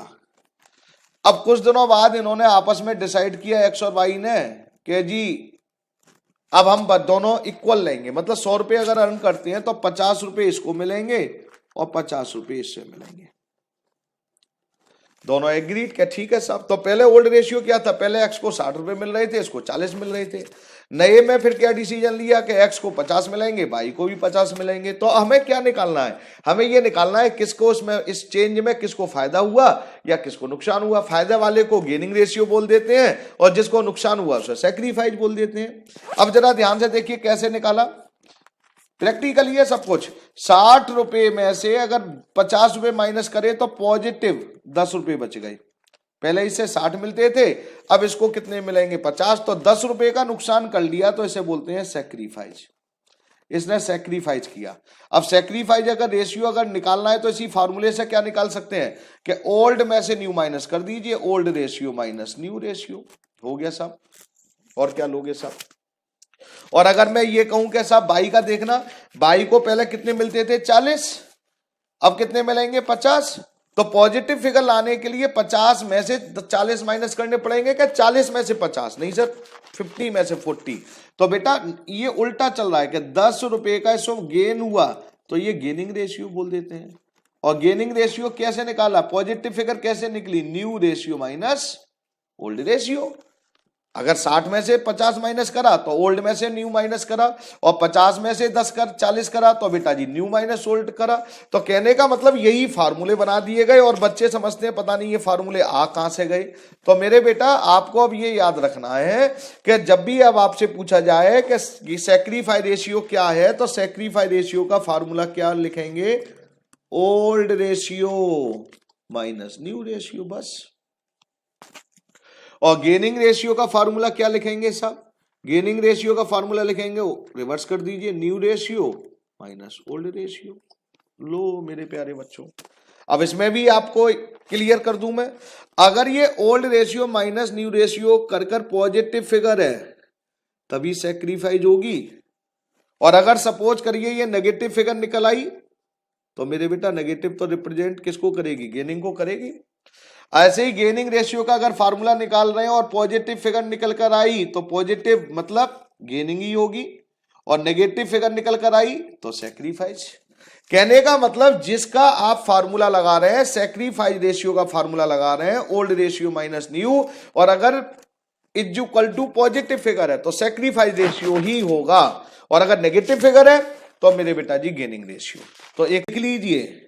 अब कुछ दिनों बाद इन्होंने आपस में डिसाइड किया एक्स और वाई ने कि जी अब हम दोनों इक्वल लेंगे, मतलब 100 रुपए अगर अर्न करते हैं तो 50 रुपए इसको मिलेंगे और 50 रुपए इससे मिलेंगे। दोनों एग्रीड क्या ठीक है साहब। तो पहले ओल्ड रेशियो क्या था? पहले एक्स को 60 रुपए मिल रहे थे, इसको 40 मिल रहे थे। नए में फिर क्या डिसीजन लिया कि एक्स को 50 मिलेंगे, वाई को भी 50 मिलेंगे। तो हमें क्या निकालना है? हमें ये निकालना है किसको इसमें इस चेंज में किसको फायदा हुआ या किसको नुकसान हुआ। फायदा वाले को गेनिंग रेशियो बोल देते हैं और जिसको नुकसान हुआ उसे सैक्रिफाइस बोल देते हैं। अब जरा ध्यान से देखिए कैसे निकाला, प्रैक्टिकली है सब कुछ। 60 रुपए में से अगर 50 रुपए माइनस करें तो पॉजिटिव 10 रुपए बच गए। पहले इसे 60 मिलते थे, अब इसको कितने मिलेंगे? 50। तो 10 रुपए का नुकसान कर लिया, तो इसे बोलते हैं सैक्रिफाइस। इसने सैक्रिफाइस किया। अब सैक्रिफाइस अगर रेशियो अगर निकालना है तो इसी फार्मूले से क्या निकाल सकते हैं कि ओल्ड में से न्यू माइनस कर दीजिए, old ratio minus new ratio. हो गया साहब, और क्या लोगे साहब? और अगर मैं ये कहूं कि साहब बाई का देखना, बाई को पहले कितने मिलते थे? 40, अब कितने मिलेंगे? 50। तो पॉजिटिव फिगर लाने के लिए 50 में से 40 माइनस करने पड़ेंगे। क्या 40 में से 50? नहीं सर, 50 में से 40। तो बेटा ये उल्टा चल रहा है कि 10 रुपए का इसको गेन हुआ तो ये गेनिंग रेशियो बोल देते हैं। और गेनिंग रेशियो कैसे निकाला? पॉजिटिव फिगर कैसे निकली? New ratio minus old ratio. अगर 60 में से 50 माइनस करा तो ओल्ड में से न्यू माइनस करा, और 50 में से 40 करा तो बेटा जी न्यू माइनस ओल्ड करा। तो कहने का मतलब यही फार्मूले बना दिए गए, और बच्चे समझते हैं पता नहीं ये फार्मूले आ कहां से गए। तो मेरे बेटा आपको अब ये याद रखना है कि जब भी अब आपसे पूछा जाए कि सैक्रिफाई रेशियो क्या है, तो सैक्रिफाई रेशियो का फार्मूला क्या लिखेंगे, old ratio minus new ratio, बस। और गेनिंग रेशियो का फार्मूला क्या लिखेंगे साहब, गेनिंग रेशियो का फार्मूला लिखेंगे, रिवर्स कर दीजिए, new ratio minus old ratio. लो मेरे प्यारे बच्चों, अब इसमें भी आपको क्लियर कर दूं मैं, अगर ये old ratio minus new ratio कर कर पॉजिटिव फिगर है तभी सैक्रिफाइज होगी, और अगर सपोज करिए ये नेगेटिव फिगर निकल आई तो मेरे बेटा नेगेटिव तो रिप्रेजेंट किसको करेगी, गेनिंग को करेगी। ऐसे ही गेनिंग रेशियो का अगर फार्मूला निकाल रहे हैं और पॉजिटिव फिगर निकल कर आई तो पॉजिटिव मतलब गेनिंग ही होगी, और नेगेटिव फिगर निकल कर आई तो सैक्रिफाइज। कहने का मतलब जिसका आप फार्मूला लगा रहे हैं, सैक्रिफाइज रेशियो का फार्मूला लगा रहे हैं ओल्ड रेशियो माइनस न्यू, और अगर is equal to positive figure है तो सैक्रिफाइज रेशियो ही होगा, और अगर नेगेटिव फिगर है तो मेरे बेटा जी गेनिंग रेशियो। तो एक लीजिए,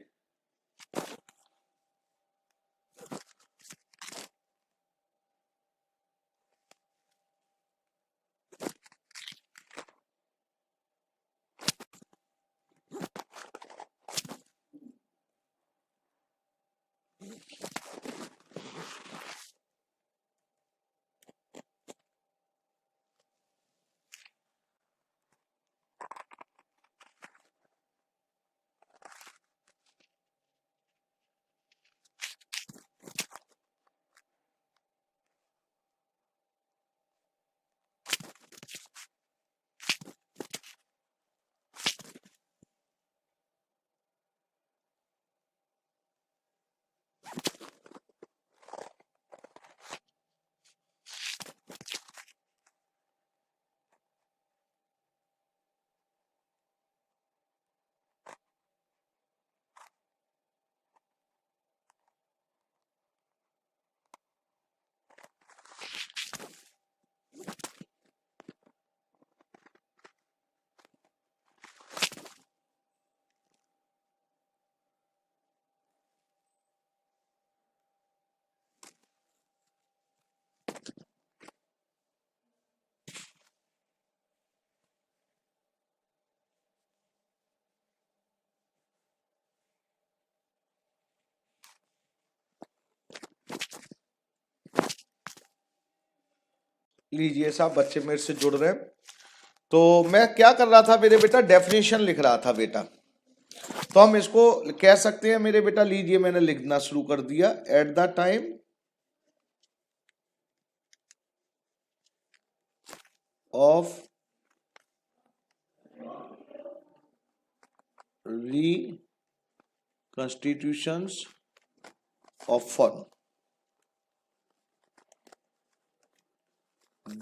लीजिए साहब बच्चे मेरे से जुड़ रहे हैं, तो मैं क्या कर रहा था मेरे बेटा, डेफिनेशन लिख रहा था बेटा। तो हम इसको कह सकते हैं मेरे बेटा, लीजिए मैंने लिखना शुरू कर दिया, at the time of reconstitutions of firm,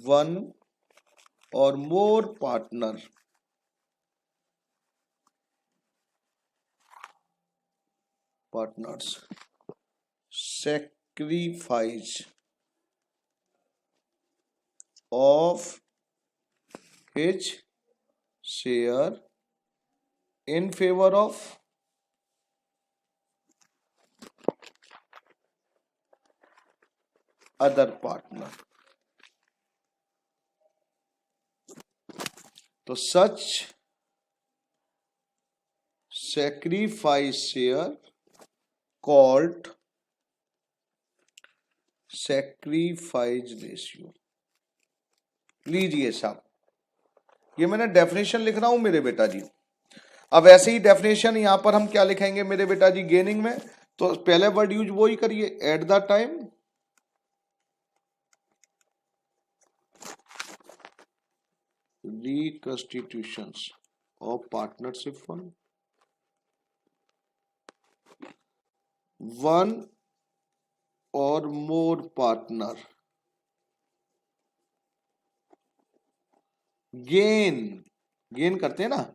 one or more partners sacrifice of his share in favor of other partner. तो such sacrifice share called sacrifice ratio। लीजिए साहब, ये मैंने डेफिनेशन लिख रहा हूं मेरे बेटा जी। अब ऐसे ही डेफिनेशन यहां पर हम क्या लिखेंगे मेरे बेटा जी, गेनिंग में तो पहले वर्ड यूज वो ही करिए, at the time reconstitutions of partnership fund, one or more partner gain करते हैं ना,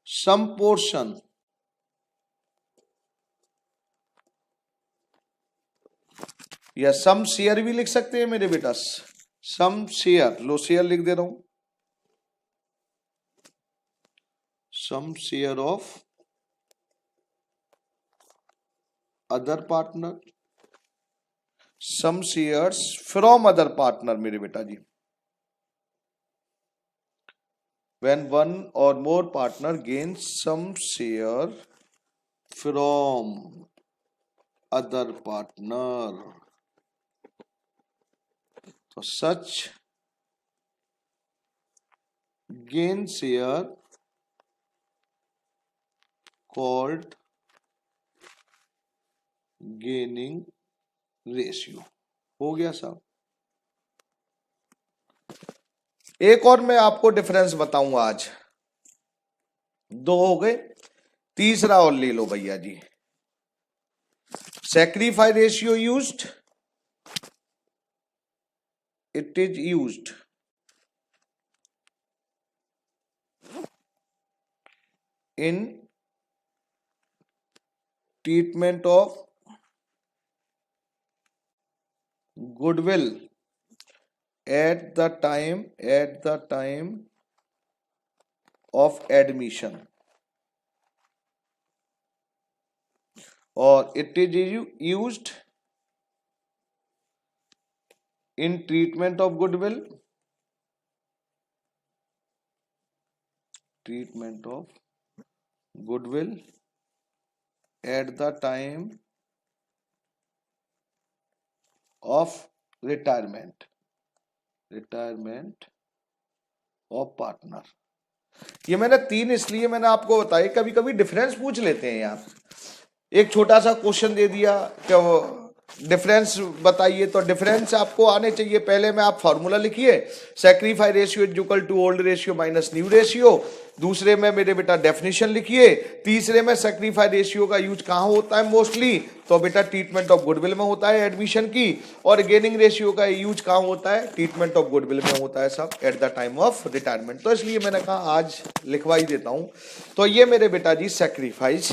सम पोर्शन या सम शेयर भी लिख सकते हैं मेरे बेटा, सम शेयर, लो शेयर लिख दे रहा हूं, some share of other partner, some shares from other partner मेरे बेटा जी, when one or more partner gains some share from other partner, so such gain share called gaining ratio। हो गया साहब। एक और मैं आपको डिफरेंस बताऊंगा आज, दो हो गए, तीसरा और ले लो भैया जी। Sacrifice ratio used, it is used in treatment of goodwill at the time of admission, or it is used in treatment of goodwill, at the time of retirement of partner. ये मैंने तीन इसलिए मैंने आपको बताया, कभी कभी डिफरेंस पूछ लेते हैं यार, एक छोटा सा क्वेश्चन दे दिया क्या वो डिफरेंस बताइए, तो डिफरेंस आपको आने चाहिए। पहले में आप फॉर्मूला लिखिए, sacrifice ratio is equal to old ratio minus new ratio. दूसरे में मेरे बेटा डेफिनेशन लिखिए। तीसरे में सैक्रिफाइस रेशियो का यूज कहां होता है मोस्टली, तो बेटा ट्रीटमेंट ऑफ गुडविल में होता है एडमिशन की। और गेनिंग रेशियो का यूज कहां होता है, ट्रीटमेंट ऑफ गुडविल में होता है सब at the time of retirement. तो इसलिए मैंने कहा आज लिखवा ही देता हूं। तो ये मेरे बेटा जी सैक्रिफाइस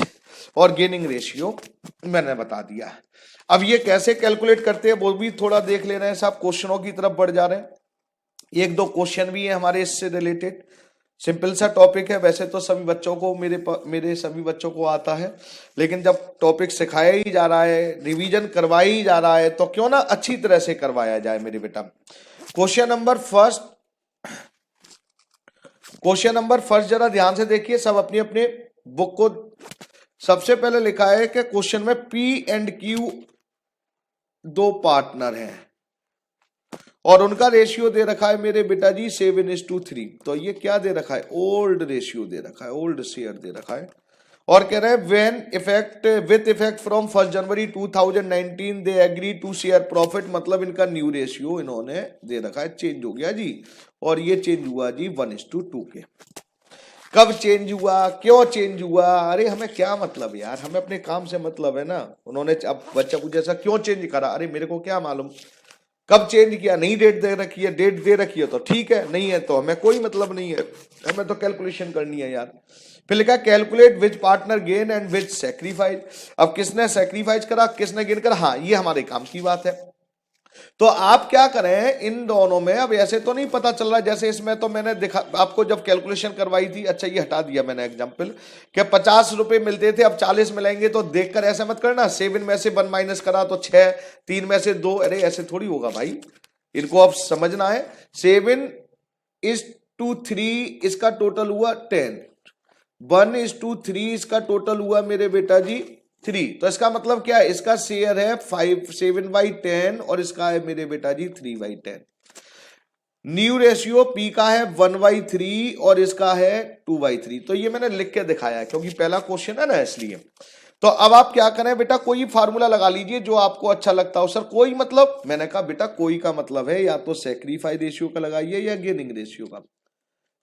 और गेनिंग रेशियो मैंने बता दिया। अब ये कैसे कैलकुलेट करते हैं वो भी थोड़ा देख ले रहे हैं साहब, क्वेश्चनों की तरफ बढ़ जा रहे हैं। एक दो क्वेश्चन भी है हमारे इससे रिलेटेड, सिंपल सा टॉपिक है। वैसे तो सभी बच्चों को मेरे सभी बच्चों को आता है, लेकिन जब टॉपिक सिखाया ही जा रहा है, रिवीजन करवाया ही जा रहा है, तो क्यों ना अच्छी तरह से करवाया जाए मेरे बेटा। क्वेश्चन नंबर फर्स्ट जरा ध्यान से देखिए सब, अपनी अपने बुक को। सबसे पहले लिखा है कि क्वेश्चन में पी एंड क्यू दो पार्टनर हैं और उनका रेशियो दे रखा है मेरे बेटा जी 7:3। तो ये क्या दे रखा है, ओल्ड रेशियो दे रखा है, ओल्ड शेयर दे रखा है। और कह रहे हैं when with effect from 1 January 2019 they agree to share profit, मतलब इनका न्यू रेशियो इन्होंने दे रखा है, चेंज हो गया जी। और ये चेंज हुआ जी 1:2 के। कब चेंज हुआ, क्यों चेंज हुआ, अरे हमें क्या मतलब यार, हमें अपने काम से मतलब है ना। उन्होंने अब बच्चा पूछे ऐसा क्यों चेंज करा, अरे मेरे को क्या मालूम कब चेंज किया। नहीं डेट दे रखी है, डेट दे रखी है तो ठीक है, नहीं है तो हमें कोई मतलब नहीं है, हमें तो कैलकुलेशन करनी है यार। फिर लिखा calculate which partner gain and which sacrifice. अब किसने सैक्रिफाइस करा, किसने गेन करा, हाँ ये हमारे काम की बात है। तो आप क्या करें इन दोनों में, अब ऐसे तो नहीं पता चल रहा, जैसे इसमें तो मैंने दिखा आपको जब कैलकुलेशन करवाई थी। अच्छा ये हटा दिया मैंने एग्जांपल कि 50 रुपए मिलते थे अब 40 मिलेंगे, तो देखकर ऐसा मत करना 7 में से 1 माइनस करा तो 6, 3 में से 2, अरे ऐसे थोड़ी होगा भाई, इनको अब समझना है। 7:3 इसका टोटल हुआ 10, 1:3 इसका टोटल हुआ मेरे बेटा जी 3। तो इसका मतलब क्या है, इसका शेयर है 7/10 और इसका है मेरे बेटा जी 3/10। न्यू रेशियो पी का है 1/3 और इसका है 2/3। तो ये मैंने लिख के दिखाया है क्योंकि पहला क्वेश्चन है ना इसलिए। तो अब आप क्या करें बेटा, कोई फार्मूला लगा लीजिए जो आपको अच्छा लगता हो। सर कोई मतलब, मैंने कहा बेटा कोई का मतलब है या तो सैक्रिफाइस रेशियो का लगाइए या गेनिंग रेशियो का।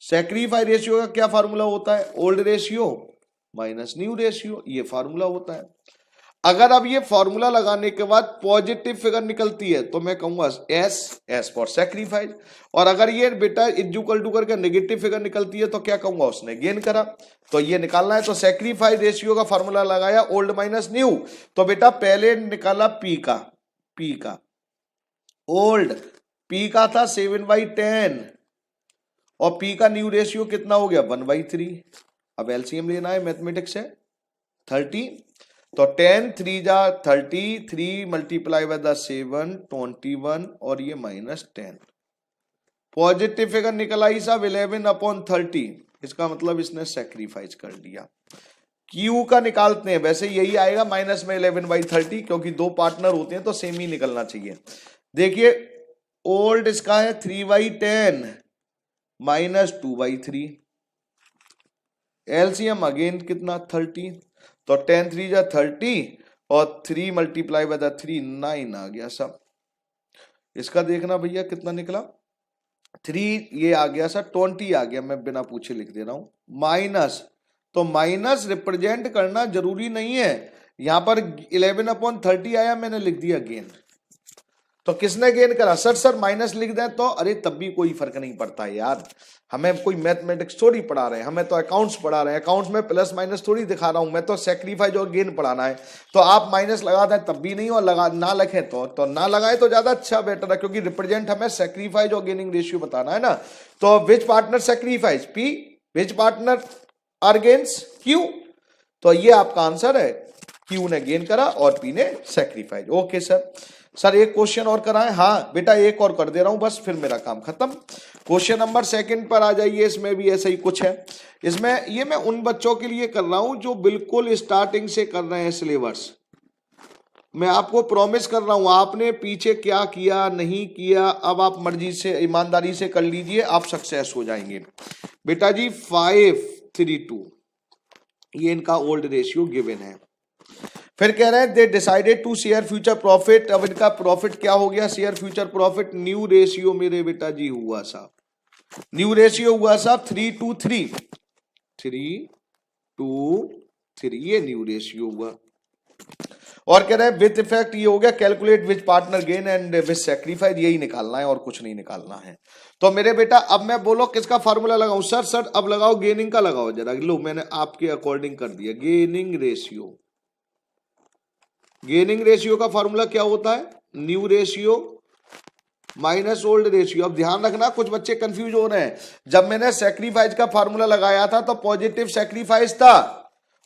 सैक्रिफाइस रेशियो का क्या फार्मूला होता है, old ratio minus new ratio, ये फार्मूला होता है। अगर अब ये फॉर्मूला लगाने के बाद पॉजिटिव फिगर निकलती है तो मैं कहूंगा एस फॉर सैक्रिफाइस। और अगर ये बेटा इक्वल टू करके नेगेटिव फिगर निकलती है तो क्या कहूंगा, उसने गेन करा। तो ये निकालना है, तो सैक्रिफाइस रेशियो का फॉर्मूला लगाया ओल्ड माइनस न्यू। तो बेटा पहले निकाला पी का ओल्ड P का था 7/10 और P का न्यू रेशियो कितना हो गया 1/3। अब एलसीएम लेना है, मैथमेटिक्स है 30, तो 10 3 जा 30, 3 मल्टीप्लाई बाय द 7 21 और ये -10। पॉजिटिव फिगर निकल आई साहब 11/30। इसका मतलब इसने सेक्रीफाइस कर दिया। Q का निकालते हैं, वैसे यही आएगा माइनस में 11/30, क्योंकि दो पार्टनर होते हैं तो सेम ही निकलना चाहिए। देखिए ओल्ड इसका है 3/10 माइनस 2/3। एलसीएम अगेन कितना 30, तो 10 3 जा 30 और 3 मल्टीप्लाई बाय द 3 9 आ गया सब। इसका देखना भैया कितना निकला 3, ये आ गया सर 20 आ गया, मैं बिना पूछे लिख दे रहा हूं माइनस। तो माइनस रिप्रेजेंट करना जरूरी नहीं है, यहां पर 11/30 आया, मैंने लिख दिया गेन। तो किसने गेन करा सर माइनस लिख दें तो अरे तब भी कोई फर्क नहीं पड़ता है यार, हमें कोई मैथमेटिक्स थोड़ी पढ़ा रहे हैं, हमें तो अकाउंट्स पढ़ा रहे हैं, अकाउंट्स में प्लस माइनस थोड़ी दिखा रहा हूं, मैं तो सेक्रीफाइस और गेन पढ़ाना है। तो आप माइनस लगा दें तब भी नहीं, और लगा ना लिखें तो ना लगाए तो ज्यादा अच्छा बेटर है, क्योंकि रिप्रेजेंट हमें सेक्रीफाइस और गेनिंग रेशियो बताना है ना। तो which partner sacrifice P, which partner are gains Q। तो ये आपका आंसर है, Q ने गेन करा और P ने सेक्रीफाइस। ओके सर एक क्वेश्चन और कराएं। हाँ बेटा एक और कर दे रहा हूं बस, फिर मेरा काम खत्म। क्वेश्चन नंबर 2 पर आ जाइए, इसमें भी ऐसा ही कुछ है। इसमें ये मैं उन बच्चों के लिए कर रहा हूं जो बिल्कुल स्टार्टिंग से कर रहे हैं सिलेबस। मैं आपको प्रॉमिस कर रहा हूं, आपने पीछे क्या किया नहीं किया अब आप मर्जी से ईमानदारी से कर लीजिए, आप सक्सेस हो जाएंगे। बेटा जी 532 ये इनका ओल्ड रेशियो गिवन है। फिर कह रहे हैं they decided to share future profit. अब इनका प्रॉफिट क्या हो गया, share future profit. New ratio मेरे बेटा जी हुआ साहब, न्यू रेशियो हुआ साहब 3:3, 3:3 ये न्यू रेशियो हुआ। और कह रहे हैं विथ इफेक्ट ये हो गया calculate which partner gain and which sacrifice, यही निकालना है और कुछ नहीं निकालना है। तो मेरे बेटा अब मैं बोलो किसका फार्मूला लगाऊं सर अब लगाओ गेनिंग का लगाओ जरा। लो मैंने आपके अकॉर्डिंग कर दिया गेनिंग रेशियो। गेनिंग रेशियो का फॉर्मूला क्या होता है, new ratio minus old ratio. अब ध्यान रखना कुछ बच्चे कंफ्यूज हो रहे हैं, जब मैंने सेक्रीफाइस का फॉर्मूला लगाया था तो पॉजिटिव सेक्रीफाइस था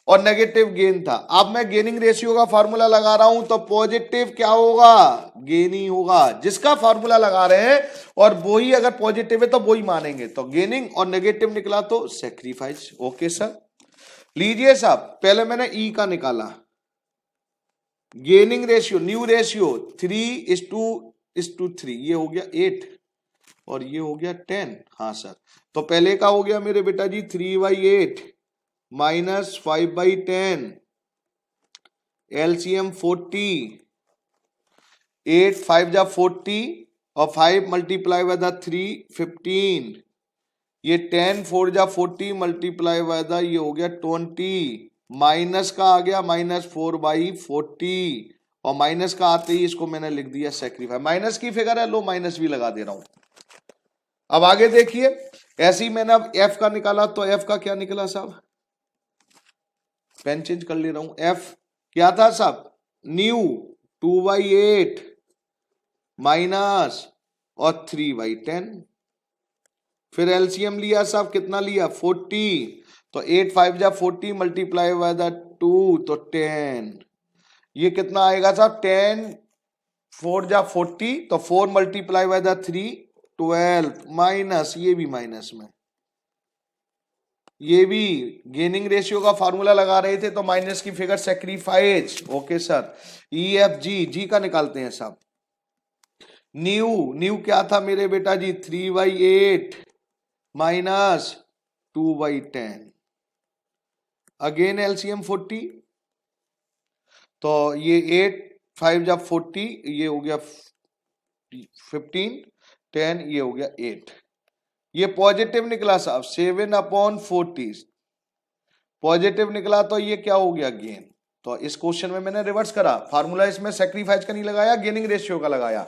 और नेगेटिव गेन था। अब मैं गेनिंग रेशियो का फॉर्मूला लगा रहा हूं तो पॉजिटिव क्या होगा, गेन ही होगा। जिसका फॉर्मूला लगा रहे हैं और वो ही अगर पॉजिटिव है तो वो ही मानेंगे। तो गेनिंग और नेगेटिव निकला तो सेक्रीफाइस। ओके सर लीजिए साहब, पहले मैंने ई का निकाला गेनिंग रेशियो, न्यू रेशियो 3:3, ये हो गया 8 और ये हो गया 10। हाँ सर तो पहले का हो गया मेरे बेटा जी 3/8 माइनस 5/10, एलसीएम 40, 8 5 जा 40 और 5 मल्टीप्लाई बाय द 3 15, ये 10 4 जा 40 मल्टीप्लाई बाय द ये हो गया 20, माइनस का आ गया -4/40 और माइनस का आते ही इसको मैंने लिख दिया सेक्रीफाइस। माइनस की फिगर है, लो माइनस भी लगा दे रहा हूं। अब आगे देखिए ऐसे ही मैंने अब एफ का निकाला तो एफ का क्या निकला साहब, पेन चेंज कर ले रहा हूं। एफ क्या था साहब, न्यू 2/8 माइनस और 3/10। फिर एलसीएम लिया साहब, कितना लिया 40, तो 8 5 जा 40 मल्टीप्लाई बाय द 2 तो 10। ये कितना आएगा साहब 10 4 जा 40 तो 4 मल्टीप्लाई बाय द 3 12 माइनस, ये भी माइनस में, ये भी गेनिंग रेशियो का फॉर्मूला लगा रहे थे तो माइनस की figure sacrifice. Okay sir E F G का निकालते हैं साहब। न्यू क्या था मेरे बेटा जी 3/8 माइनस 2/10, अगेन एलसीएम 40 तो ये 8 5 जा 40 ये हो गया 15 10 ये हो गया 8। ये पॉजिटिव निकला साहब 7/40 पॉजिटिव निकला तो ये क्या हो गया गेन। तो इस क्वेश्चन में मैंने रिवर्स करा, फार्मूला इसमें सेक्रीफाइस का नहीं लगाया, गेनिंग रेशियो का लगाया।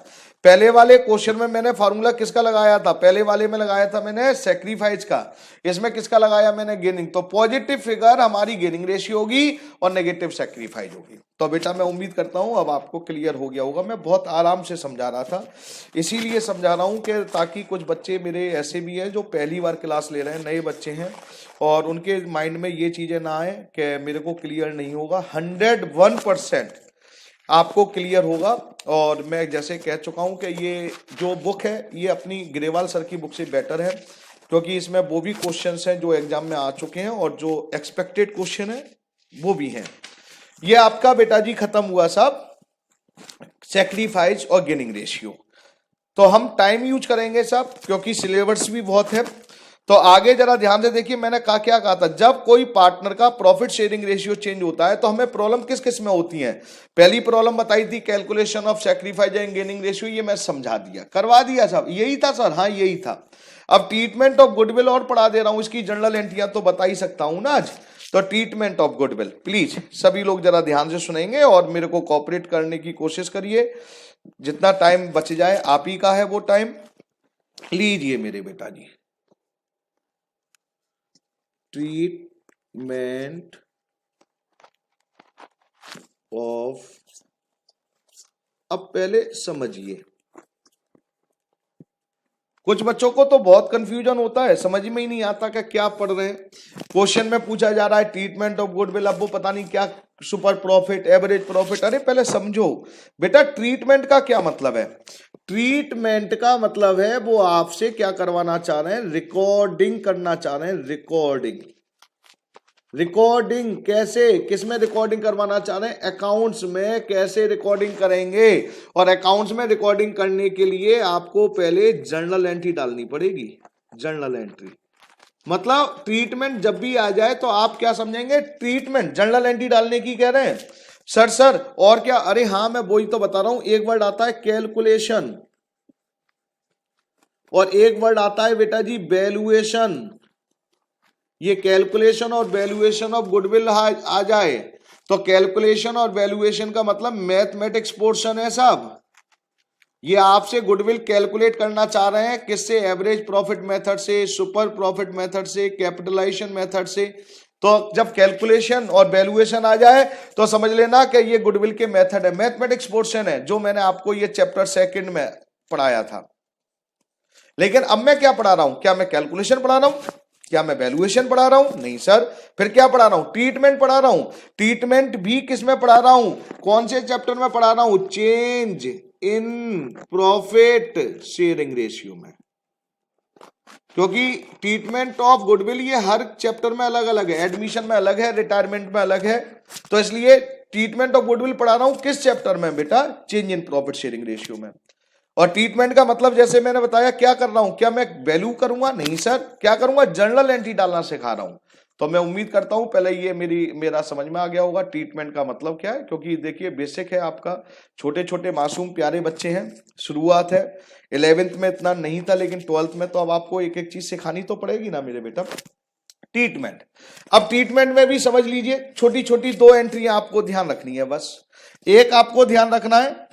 पहले वाले क्वेश्चन में मैंने फार्मूला किसका लगाया था, पहले वाले में लगाया था मैंने सैक्रिफाइस का, इसमें किसका लगाया मैंने, गेनिंग। तो पॉजिटिव फिगर हमारी गेनिंग रेशियो होगी और नेगेटिव सैक्रिफाइस होगी। तो बेटा मैं उम्मीद करता हूं अब आपको क्लियर हो गया होगा। मैं बहुत आराम से समझा रहा था, इसीलिए समझा रहा हूं कि ताकि कुछ बच्चे मेरे ऐसे भी हैं जो पहली बार क्लास ले रहे हैं, नए बच्चे हैं, और उनके माइंड में ये चीजें ना आए कि मेरे को क्लियर नहीं होगा। 101% आपको क्लियर होगा। और मैं जैसे कह चुका हूं कि ये जो बुक है ये अपनी ग्रेवाल सर की बुक से बेटर है, क्योंकि इसमें वो भी क्वेश्चंस हैं जो एग्जाम में आ चुके हैं और जो एक्सपेक्टेड क्वेश्चन है वो भी हैं। ये आपका बेटा जी खत्म हुआ साहब सैक्रिफाइस और गेनिंग रेशियो। तो हम टाइम यूज करेंगे साहब, क्योंकि सिलेबस भी बहुत है। तो आगे जरा ध्यान से देखिए, मैंने क्या कहा था, जब कोई पार्टनर का प्रॉफिट शेयरिंग रेशियो चेंज होता है तो हमें प्रॉब्लम किस किस में होती है। पहली प्रॉब्लम बताई थी calculation of sacrifice and gaining ratio, ये मैं समझा दिया, करवा दिया साहब, यही था सर, हाँ यही था। अब ट्रीटमेंट ऑफ गुडविल और पढ़ा दे रहा हूं, इसकी जनरल एंट्रियां तो बता ही सकता हूं ना आज। तो ट्रीटमेंट ऑफ गुडविल प्लीज सभी लोग जरा ध्यान से सुनेंगे और मेरे को कोऑपरेट करने की कोशिश करिए। जितना टाइम बच जाए आप ही का है वो टाइम, लीजिए मेरे बेटा जी। ट्रीटमेंट ऑफ, अब पहले समझिए, कुछ बच्चों को तो बहुत कंफ्यूजन होता है, समझ में ही नहीं आता कि क्या पढ़ रहे हैं। क्वेश्चन में पूछा जा रहा है ट्रीटमेंट ऑफ गुडविल, अब वो पता नहीं क्या सुपर प्रॉफिट, एवरेज प्रॉफिट। अरे पहले समझो बेटा ट्रीटमेंट का क्या मतलब है। ट्रीटमेंट का मतलब है वो आपसे क्या करवाना चाह रहे हैं, रिकॉर्डिंग करना चाह रहे हैं, रिकॉर्डिंग। रिकॉर्डिंग कैसे, किसमें रिकॉर्डिंग करवाना चाह रहे हैं, अकाउंट्स में कैसे रिकॉर्डिंग करेंगे। और अकाउंट्स में रिकॉर्डिंग करने के लिए आपको पहले जर्नल एंट्री डालनी पड़ेगी। जर्नल एंट्री मतलब ट्रीटमेंट जब भी आ जाए तो आप क्या समझेंगे, ट्रीटमेंट जर्नल एंट्री डालने की कह रहे हैं सर और क्या। अरे हाँ मैं वही तो बता रहा हूं, एक वर्ड आता है कैलकुलेशन और एक वर्ड आता है बेटा जी वैल्यूएशन। ये कैलकुलेशन और वैल्यूएशन ऑफ गुडविल आ जाए तो कैलकुलेशन और वैल्यूएशन का मतलब मैथमेटिक्स पोर्शन है साहब। ये आपसे गुडविल कैलकुलेट करना चाह रहे हैं, किससे, एवरेज प्रॉफिट मेथड से, सुपर प्रॉफिट मेथड से, कैपिटलाइजेशन मेथड से। तो जब कैलकुलेशन और वैल्यूएशन आ जाए तो समझ लेना कि ये गुडविल के मेथड है, मैथमेटिक्स पोर्शन है, जो मैंने आपको ये चैप्टर 2 में पढ़ाया था। लेकिन अब मैं क्या पढ़ा रहा हूं, क्या मैं कैलकुलेशन पढ़ा रहा हूं, क्या मैं वैल्यूएशन पढ़ा रहा हूं, नहीं सर। फिर क्या पढ़ा रहा हूं, ट्रीटमेंट पढ़ा रहा हूं। ट्रीटमेंट भी किस में पढ़ा रहा हूं, कौन से चैप्टर में पढ़ा रहा हूं, change in profit sharing ratio में। क्योंकि ट्रीटमेंट ऑफ गुडविल ये हर चैप्टर में अलग अलग है, एडमिशन में अलग है, रिटायरमेंट में अलग है। तो इसलिए ट्रीटमेंट ऑफ गुडविल पढ़ा रहा हूं किस चैप्टर में बेटा, change in profit sharing ratio में। और ट्रीटमेंट का मतलब जैसे मैंने बताया क्या कर रहा हूं, क्या मैं वैल्यू करूंगा, नहीं सर। क्या करूंगा, जर्नल एंट्री डालना सिखा रहा हूं। तो मैं उम्मीद करता हूं पहले ये मेरा समझ में आ गया होगा ट्रीटमेंट का मतलब क्या है। क्योंकि देखिए बेसिक है आपका, छोटे छोटे मासूम प्यारे बच्चे हैं, शुरुआत है। 11th में इतना नहीं था, लेकिन 12th में तो अब आपको एक एक चीज सिखानी तो पड़ेगी ना मेरे बेटा। ट्रीटमेंट, अब ट्रीटमेंट में भी समझ लीजिए छोटी छोटी 2 एंट्रियां आपको ध्यान रखनी है बस। एक आपको ध्यान रखना है,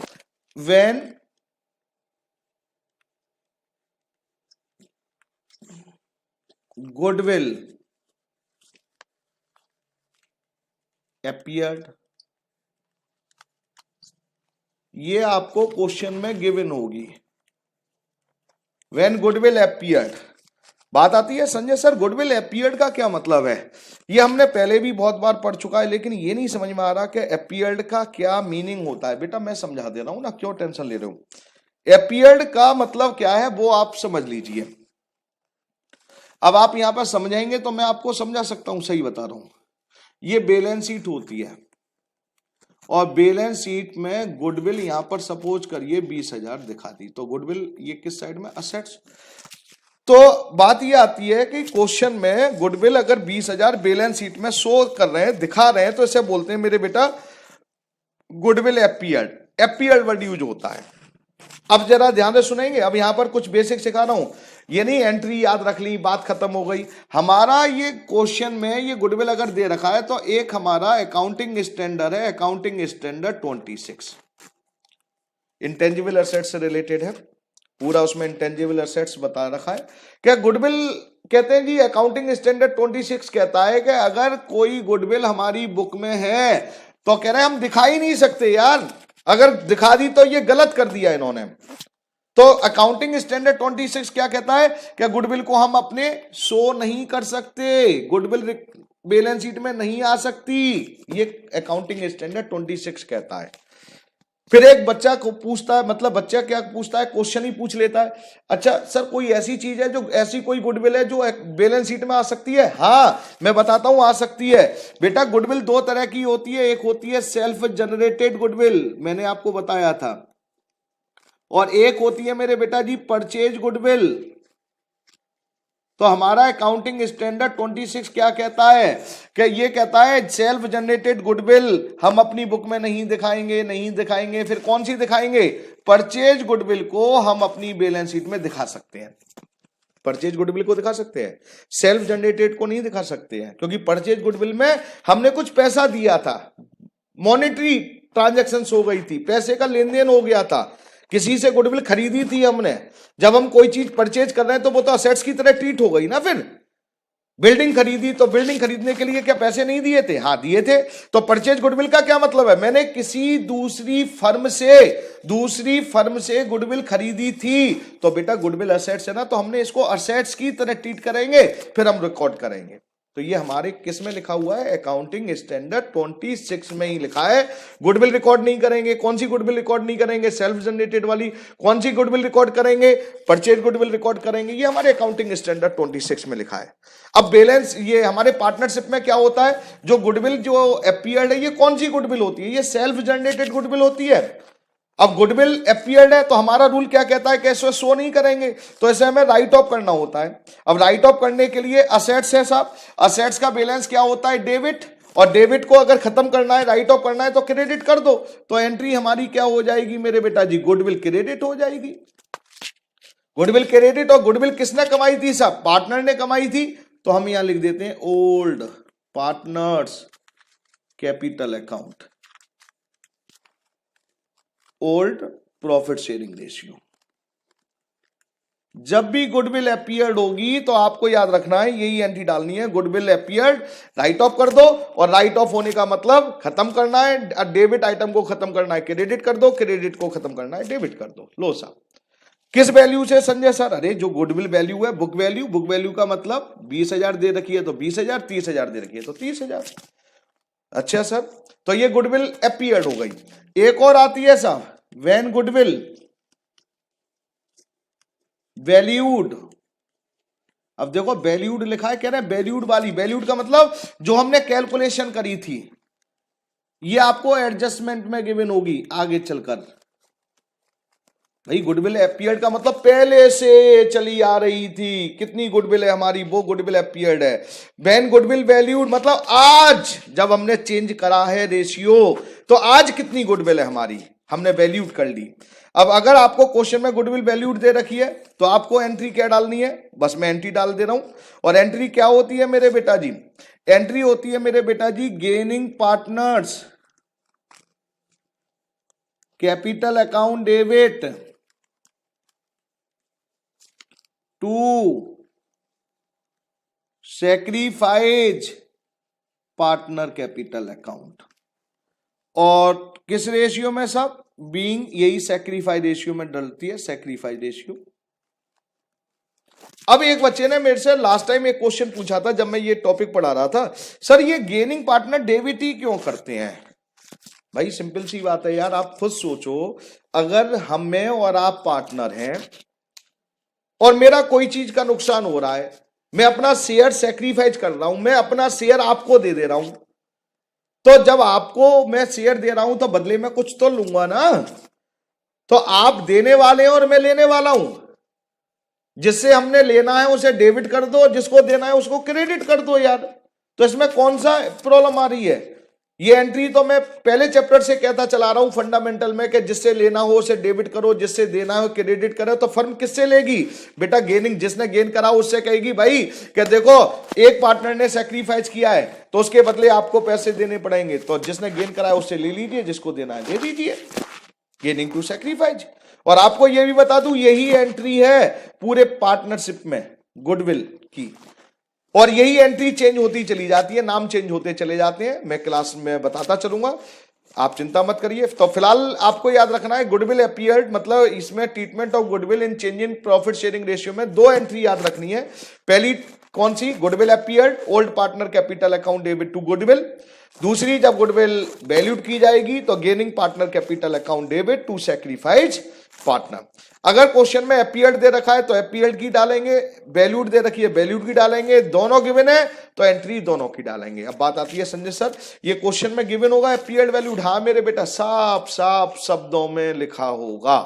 व्हेन गुडविल appeared, ये आपको क्वेश्चन में गिवन होगी। व्हेन गुडविल appeared, बात आती है संजय सर गुडविल appeared का क्या मतलब है। ये हमने पहले भी बहुत बार पढ़ चुका है, लेकिन ये नहीं समझ में आ रहा कि appeared का क्या मीनिंग होता है। बेटा मैं समझा दे रहा हूं ना, क्यों टेंशन ले रहे हो। appeared का मतलब क्या है वो आप समझ लीजिए। अब आप यहां पर समझाएंगे तो मैं आपको समझा सकता हूं, सही बता रहा हूं। ये बैलेंस शीट होती है और बैलेंस शीट में गुडविल यहां पर सपोज करिए 20,000 दिखा दी, तो गुडविल ये किस साइड में, असेट्स। तो बात ये आती है कि क्वेश्चन में गुडविल अगर 20,000 बैलेंस शीट में शो कर रहे हैं, दिखा रहे हैं, तो इसे बोलते हैं मेरे बेटा goodwill appeared. Appeared word use होता है। अब जरा ध्यान से सुनेंगे, अब यहां पर कुछ बेसिक सिखा रहा हूं। ये नहीं एंट्री याद रख ली बात खत्म हो गई। हमारा ये क्वेश्चन में ये गुडविल अगर दे रखा है तो एक हमारा अकाउंटिंग स्टैंडर्ड है, अकाउंटिंग स्टैंडर्ड 26। इंटेंजिबल एसेट्स से रिलेटेड है, पूरा उसमें इंटेंजिबल एसेट्स बता रखा है। क्या गुडविल कहते हैं जी, अकाउंटिंग स्टैंडर्ड 26 कहता है कि अगर कोई गुडविल हमारी बुक में है तो कह रहे हैं हम दिखा ही नहीं सकते यार, अगर दिखा दी तो ये गलत कर दिया इन्होंने। तो अकाउंटिंग स्टैंडर्ड 26 क्या कहता है, क्या गुडविल को हम अपने शो नहीं कर सकते, गुडविल बैलेंस शीट में नहीं आ सकती, ये अकाउंटिंग स्टैंडर्ड 26 कहता है। फिर एक बच्चा को पूछता है, मतलब बच्चा क्या पूछता है, क्वेश्चन ही पूछ लेता है, अच्छा सर कोई ऐसी चीज है जो, ऐसी कोई गुडविल है जो बैलेंस शीट में आ सकती है? हाँ मैं बताता हूं आ सकती है बेटा। गुडविल दो तरह की होती है, एक होती है सेल्फ जनरेटेड गुडविल, मैंने आपको बताया था, और एक होती है मेरे बेटा जी परचेज गुडविल। तो हमारा अकाउंटिंग स्टैंडर्ड 26 क्या कहता है, कि ये कहता है सेल्फ जनरेटेड गुडविल हम अपनी बुक में नहीं दिखाएंगे। फिर कौन सी दिखाएंगे? परचेज गुडविल को हम अपनी बैलेंस शीट में दिखा सकते हैं, परचेज गुडविल को दिखा सकते हैं, सेल्फ जनरेटेड को नहीं दिखा सकते हैं, क्योंकि परचेज गुडविल में हमने कुछ पैसा दिया था, मॉनेटरी ट्रांजैक्शंस हो गई थी, पैसे का लेन देन हो गया था, किसी से गुडविल खरीदी थी हमने। जब हम कोई चीज परचेज कर रहे हैं तो वो तो असेट्स की तरह ट्रीट हो गई ना। फिर बिल्डिंग खरीदी तो बिल्डिंग खरीदने के लिए क्या पैसे नहीं दिए थे? हाँ दिए थे। तो परचेज गुडविल का क्या मतलब है, मैंने किसी दूसरी फर्म से गुडविल खरीदी थी, तो बेटा गुडविल असेट्स है ना, तो हमने इसको असेट्स की तरह ट्रीट करेंगे, फिर हम रिकॉर्ड करेंगे। तो ये हमारे किस में लिखा हुआ है? अकाउंटिंग स्टैंडर्ड 26 में ही लिखा है। गुडविल रिकॉर्ड नहीं करेंगे। कौन सी गुडविल रिकॉर्ड नहीं करेंगे? सेल्फ जनरेटेड वाली। कौन सी गुडविल रिकॉर्ड करेंगे? परचेज गुडविल रिकॉर्ड करेंगे। ये हमारे अकाउंटिंग स्टैंडर्ड 26 में लिखा है। अब बैलेंस, ये हमारे पार्टनरशिप में क्या होता है, जो गुडविल जो अपीयर्ड है, ये कौन सी गुडविल होती है? ये सेल्फ जनरेटेड गुडविल होती है। अब गुडविल अपीयर्ड है तो हमारा रूल क्या कहता है, कैसे शो नहीं करेंगे, तो ऐसे हमें राइट ऑफ करना होता है। अब राइट ऑफ करने के लिए असेट्स है साहब, असेट्स का बैलेंस क्या होता है? डेबिट, और डेबिट को अगर खत्म करना है, राइट ऑफ करना है, तो क्रेडिट कर दो। तो एंट्री हमारी क्या हो जाएगी मेरे बेटा जी? गुडविल क्रेडिट हो जाएगी। गुडविल क्रेडिट, और गुडविल किसने कमाई थी साहब? पार्टनर ने कमाई थी। तो हम यहां लिख देते हैं old partners capital account, old profit sharing ratio. जब भी गुडविल अपीयर्ड होगी तो आपको याद रखना है, यही एंट्री डालनी है, गुडविल अपीयर्ड, राइट ऑफ कर दो, और राइट ऑफ होने का मतलब खत्म करना है, डेबिट आइटम को खत्म करना है क्रेडिट कर दो, क्रेडिट को खत्म करना है डेबिट कर दो। लो साहब, किस वैल्यू से संजय सर? अरे जो गुडविल वैल्यू है, बुक वैल्यू, बुक वैल्यू का मतलब 20,000 दे रखी है तो 20,000, 30,000 दे रखी है तो 30,000। अच्छा सर, तो ये गुडविल अपीयर्ड हो गई। एक और आती है साहब, व्हेन गुडविल वैल्यूड। अब देखो वैल्यूड लिखा है, कह रहे हैं वैल्यूड वाली, वैल्यूड का मतलब जो हमने कैलकुलेशन करी थी, ये आपको एडजस्टमेंट में गिवन होगी आगे चलकर। भाई गुडविल अपीयर्ड का मतलब पहले से चली आ रही थी, कितनी गुडविल है हमारी, वो गुडविल अपीयर्ड है। व्हेन गुडविल वैल्यूड मतलब आज जब हमने चेंज करा है रेशियो, तो आज कितनी गुडविल है हमारी, हमने वैल्यूड कर ली। अब अगर आपको क्वेश्चन में गुडविल वैल्यूड दे रखी है तो आपको एंट्री क्या डालनी है? बस मैं एंट्री डाल दे रहा हूं। और एंट्री क्या होती है मेरे बेटा जी? एंट्री होती है मेरे बेटा जी gaining partners capital account debit to sacrifice partner capital account. और किस रेशियो में सब? बीइंग, यही सैक्रिफाइस रेशियो में डलती है, सैक्रिफाइस रेशियो। अब एक बच्चे ने मेरे से लास्ट टाइम एक क्वेश्चन पूछा था जब मैं ये टॉपिक पढ़ा रहा था, सर ये गेनिंग पार्टनर डेबिट ही क्यों करते हैं? भाई सिंपल सी बात है यार, आप खुद सोचो, अगर हम में और आप पार्टनर हैं और मेरा कोई चीज का नुकसान हो रहा है, मैं अपना शेयर सैक्रिफाइस कर रहा हूं, मैं अपना शेयर आपको दे दे रहा हूं, तो जब आपको मैं शेयर दे रहा हूं तो बदले में कुछ तो लूंगा ना। तो आप देने वाले हैं और मैं लेने वाला हूं, जिससे हमने लेना है उसे डेबिट कर दो, जिसको देना है उसको क्रेडिट कर दो यार। तो इसमें कौन सा प्रॉब्लम आ रही है? ये एंट्री तो मैं पहले चैप्टर से कहता चला रहा हूं फंडामेंटल में, कि जिससे लेना हो उसे डेबिट करो, जिससे देना हो क्रेडिट करो। तो फर्म किससे लेगी बेटा? गेनिंग, जिसने गेन करा उससे कहेगी भाई कि देखो एक पार्टनर ने सैक्रिफाइस किया है तो उसके बदले आपको पैसे देने पड़ेंगे, तो जिसने गेन करा है उससे ले लीजिए, जिसको देना है दे दीजिए। Gaining to sacrifice. और आपको यह भी बता दूं, यही एंट्री है पूरे पार्टनरशिप में गुडविल की, और यही एंट्री चेंज होती चली जाती है, नाम चेंज होते चले जाते हैं, मैं क्लास में बताता चलूंगा, आप चिंता मत करिए। तो फिलहाल आपको याद रखना है गुडविल अपीयर्ड, मतलब इसमें treatment of goodwill in change in profit sharing ratio में 2 एंट्री याद रखनी है। पहली कौन सी? Goodwill appeared, old partner capital account debit to goodwill. दूसरी, जब गुडविल वैल्यूड की जाएगी तो gaining partner capital account debit to sacrifice partner. अगर क्वेश्चन में अपीयर्ड दे रखा है तो अपीयर्ड की डालेंगे, वैल्यूड दे रखी है वैल्यूड की डालेंगे, दोनों गिवन है तो एंट्री दोनों की डालेंगे। अब बात आती है संजय सर, ये क्वेश्चन में गिवन होगा अपीयर्ड वैल्यूड? हाँ मेरे बेटा, साफ साफ शब्दों में लिखा होगा,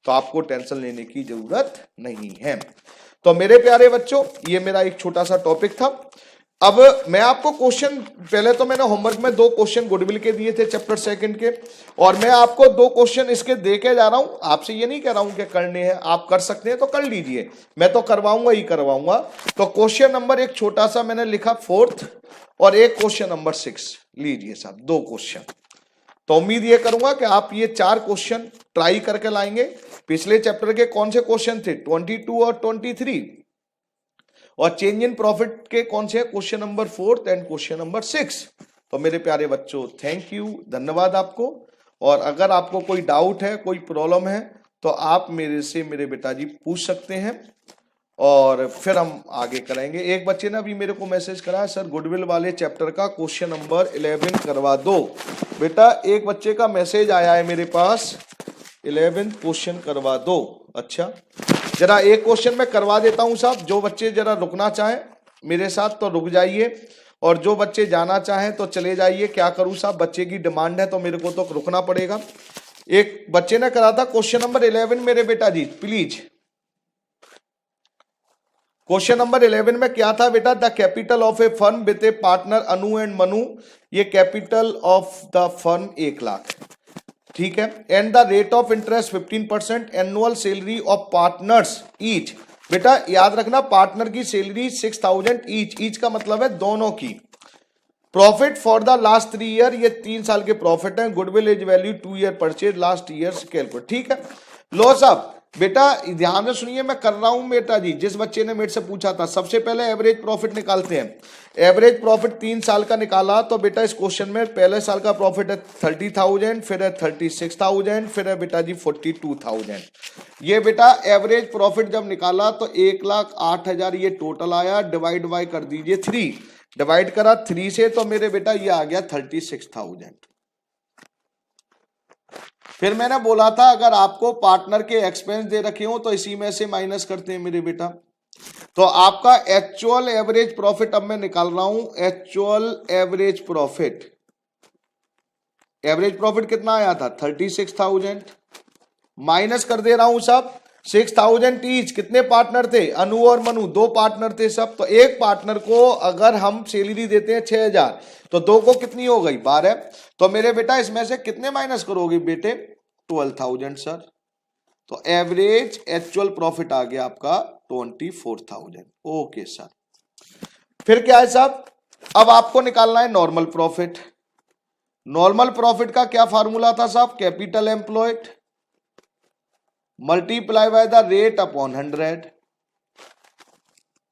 तो आपको टेंशन लेने की जरूरत नहीं है। तो मेरे प्यारे बच्चों, ये मेरा एक छोटा सा टॉपिक था। अब मैं आपको क्वेश्चन, पहले तो मैंने होमवर्क में 2 क्वेश्चन गुडविल के दिए थे चैप्टर 2 के, और मैं आपको 2 क्वेश्चन इसके दे के जा रहा हूं। आपसे ये नहीं कह रहा हूं कि करने हैं, आप कर सकते हैं तो कर लीजिए, मैं तो करवाऊंगा ही करवाऊंगा। तो क्वेश्चन नंबर एक छोटा सा मैंने लिखा 4th, और एक क्वेश्चन नंबर 6 लीजिए साहब, 2 क्वेश्चन। तो उम्मीद ये करूंगा कि आप ये 4 क्वेश्चन ट्राई करके लाएंगे। पिछले चैप्टर के कौन से क्वेश्चन थे? 22 और 23, और चेंज इन प्रॉफिट के कौन से? Question number 4 and question number 6। तो मेरे प्यारे बच्चों, थैंक यू, धन्यवाद आपको। और अगर आपको कोई डाउट है, कोई प्रॉब्लम है, तो आप मेरे से, मेरे बेटा जी, पूछ सकते हैं, और फिर हम आगे करेंगे। एक बच्चे ने अभी मेरे को मैसेज करा है, सर गुडविल वाले चैप्टर का क्वेश्चन नंबर 11 करवा दो। बेटा, एक बच्चे का मैसेज आया है मेरे पास, 11 क्वेश्चन करवा दो। अच्छा, जरा एक क्वेश्चन मैं करवा देता हूं साहब। जो बच्चे जरा रुकना चाहें मेरे साथ तो रुक जाइए, और जो बच्चे जाना चाहें तो चले जाइए। क्या करूं साहब, बच्चे की डिमांड है तो मेरे को तो रुकना पड़ेगा। एक बच्चे ने करा था क्वेश्चन नंबर 11 मेरे बेटा जी, प्लीज। क्वेश्चन नंबर 11 में क्या था बेटा? The capital of a firm with a partner Anu and Manu. ये capital of the firm 1 lakh, ठीक है, and the rate of interest 15%, annual salary of partners each. बेटा याद रखना, पार्टनर की सैलरी 6000 ईच का मतलब है दोनों की। Profit for the last 3 year, ये 3 साल के प्रॉफिट है। Goodwill is value 2 year purchase last year calculate, ठीक है। लो साहब, बेटा ध्यान से सुनिए, मैं कर रहा हूं बेटा जी। जिस बच्चे ने मेरे से पूछा था, सबसे पहले एवरेज प्रॉफिट निकालते हैं। एवरेज प्रॉफिट 3 साल का निकाला, तो बेटा इस क्वेश्चन में पहले साल का प्रॉफिट है 30,000, फिर है 36,000, फिर है बेटा जी 42,000। ये बेटा एवरेज प्रॉफिट जब निकाला तो 1,08,000 ये टोटल आया। डिवाइड बाय कर दीजिए 3, डिवाइड करा 3 से, तो मेरे बेटा ये आ गया 36,000। फिर मैंने बोला था अगर आपको पार्टनर के एक्सपेंस दे रखे हो तो इसी में से माइनस करते हैं मेरे बेटा। तो आपका एक्चुअल एवरेज प्रॉफिट अब मैं निकाल रहा हूं। Actual average profit, average profit कितना आया था? 36,000, माइनस कर दे रहा हूं साहब 6,000 ईच। कितने पार्टनर थे? अनु और मनु, 2 पार्टनर थे सब। तो एक पार्टनर को अगर हम सैलरी देते हैं 6,000, तो 2 को कितनी हो गई? 12। तो मेरे बेटा इसमें से कितने माइनस करोगे बेटे? 12,000 सर। तो एवरेज एक्चुअल प्रॉफिट आ गया आपका 24,000। Okay sir. फिर क्या है साहब? अब आपको निकालना है नॉर्मल प्रॉफिट। नॉर्मल प्रॉफिट का क्या फार्मूला था साहब? Capital employed multiply by the rate upon 100।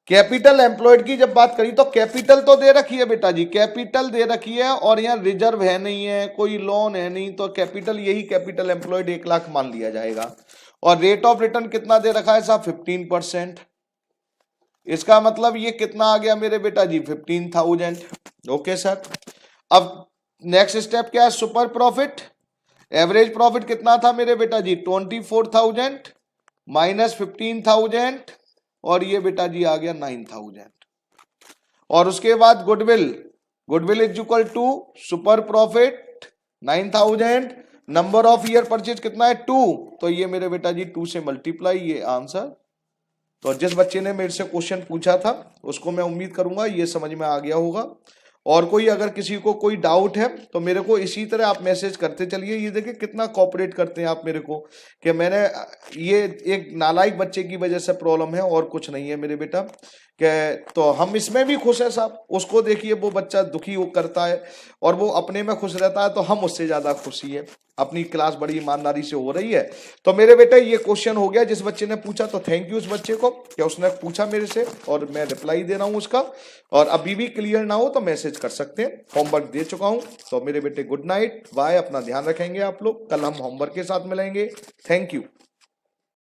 Capital employed की जब बात करी तो कैपिटल तो दे रखी है बेटा जी, कैपिटल दे रखी है, और यहाँ रिजर्व है नहीं है, कोई लोन है नहीं, तो कैपिटल यही कैपिटल एम्प्लॉयड 1 लाख मान लिया जाएगा। और रेट ऑफ रिटर्न कितना दे रखा है साहब? 15%। इसका मतलब ये कितना आ गया मेरे बेटा जी? 15,000। Okay sir. अब नेक्स्ट स्टेप क्या है? Super profit. एवरेज प्रॉफिट कितना था मेरे बेटा जी? 24,000 माइनस 15,000, और ये बेटा जी आ गया 9,000। और उसके बाद goodwill, goodwill is equal to super profit 9,000, number of year purchase कितना है? 2। तो ये मेरे बेटा जी 2 से मल्टीप्लाई, ये आंसर। तो जिस बच्चे ने मेरे से क्वेश्चन पूछा था उसको मैं उम्मीद करूंगा ये समझ में आ गया होगा। और कोई अगर किसी को कोई डाउट है तो मेरे को इसी तरह आप मैसेज करते चलिए। ये देखिए कितना कोऑपरेट करते हैं आप मेरे को, कि मैंने ये एक नालायक बच्चे की वजह से प्रॉब्लम है और कुछ नहीं है मेरे बेटा। कि तो हम इसमें भी खुश है साहब। उसको देखिए वो बच्चा दुखी वो करता है और वो अपने में खुश रहता है, तो हम उससे ज्यादा खुशी है। अपनी क्लास बड़ी ईमानदारी से हो रही है। तो मेरे बेटे ये क्वेश्चन हो गया, जिस बच्चे ने पूछा तो थैंक यू उस बच्चे को कि उसने पूछा मेरे से और मैं रिप्लाई दे रहा हूं उसका। और अभी भी क्लियर ना हो तो मैसेज कर सकते हैं, होमवर्क दे चुका हूं। तो मेरे बेटे गुड नाइट, बाय, अपना ध्यान रखेंगे आप लोग, कल हम होमवर्क के साथ मिलेंगे। Thank you.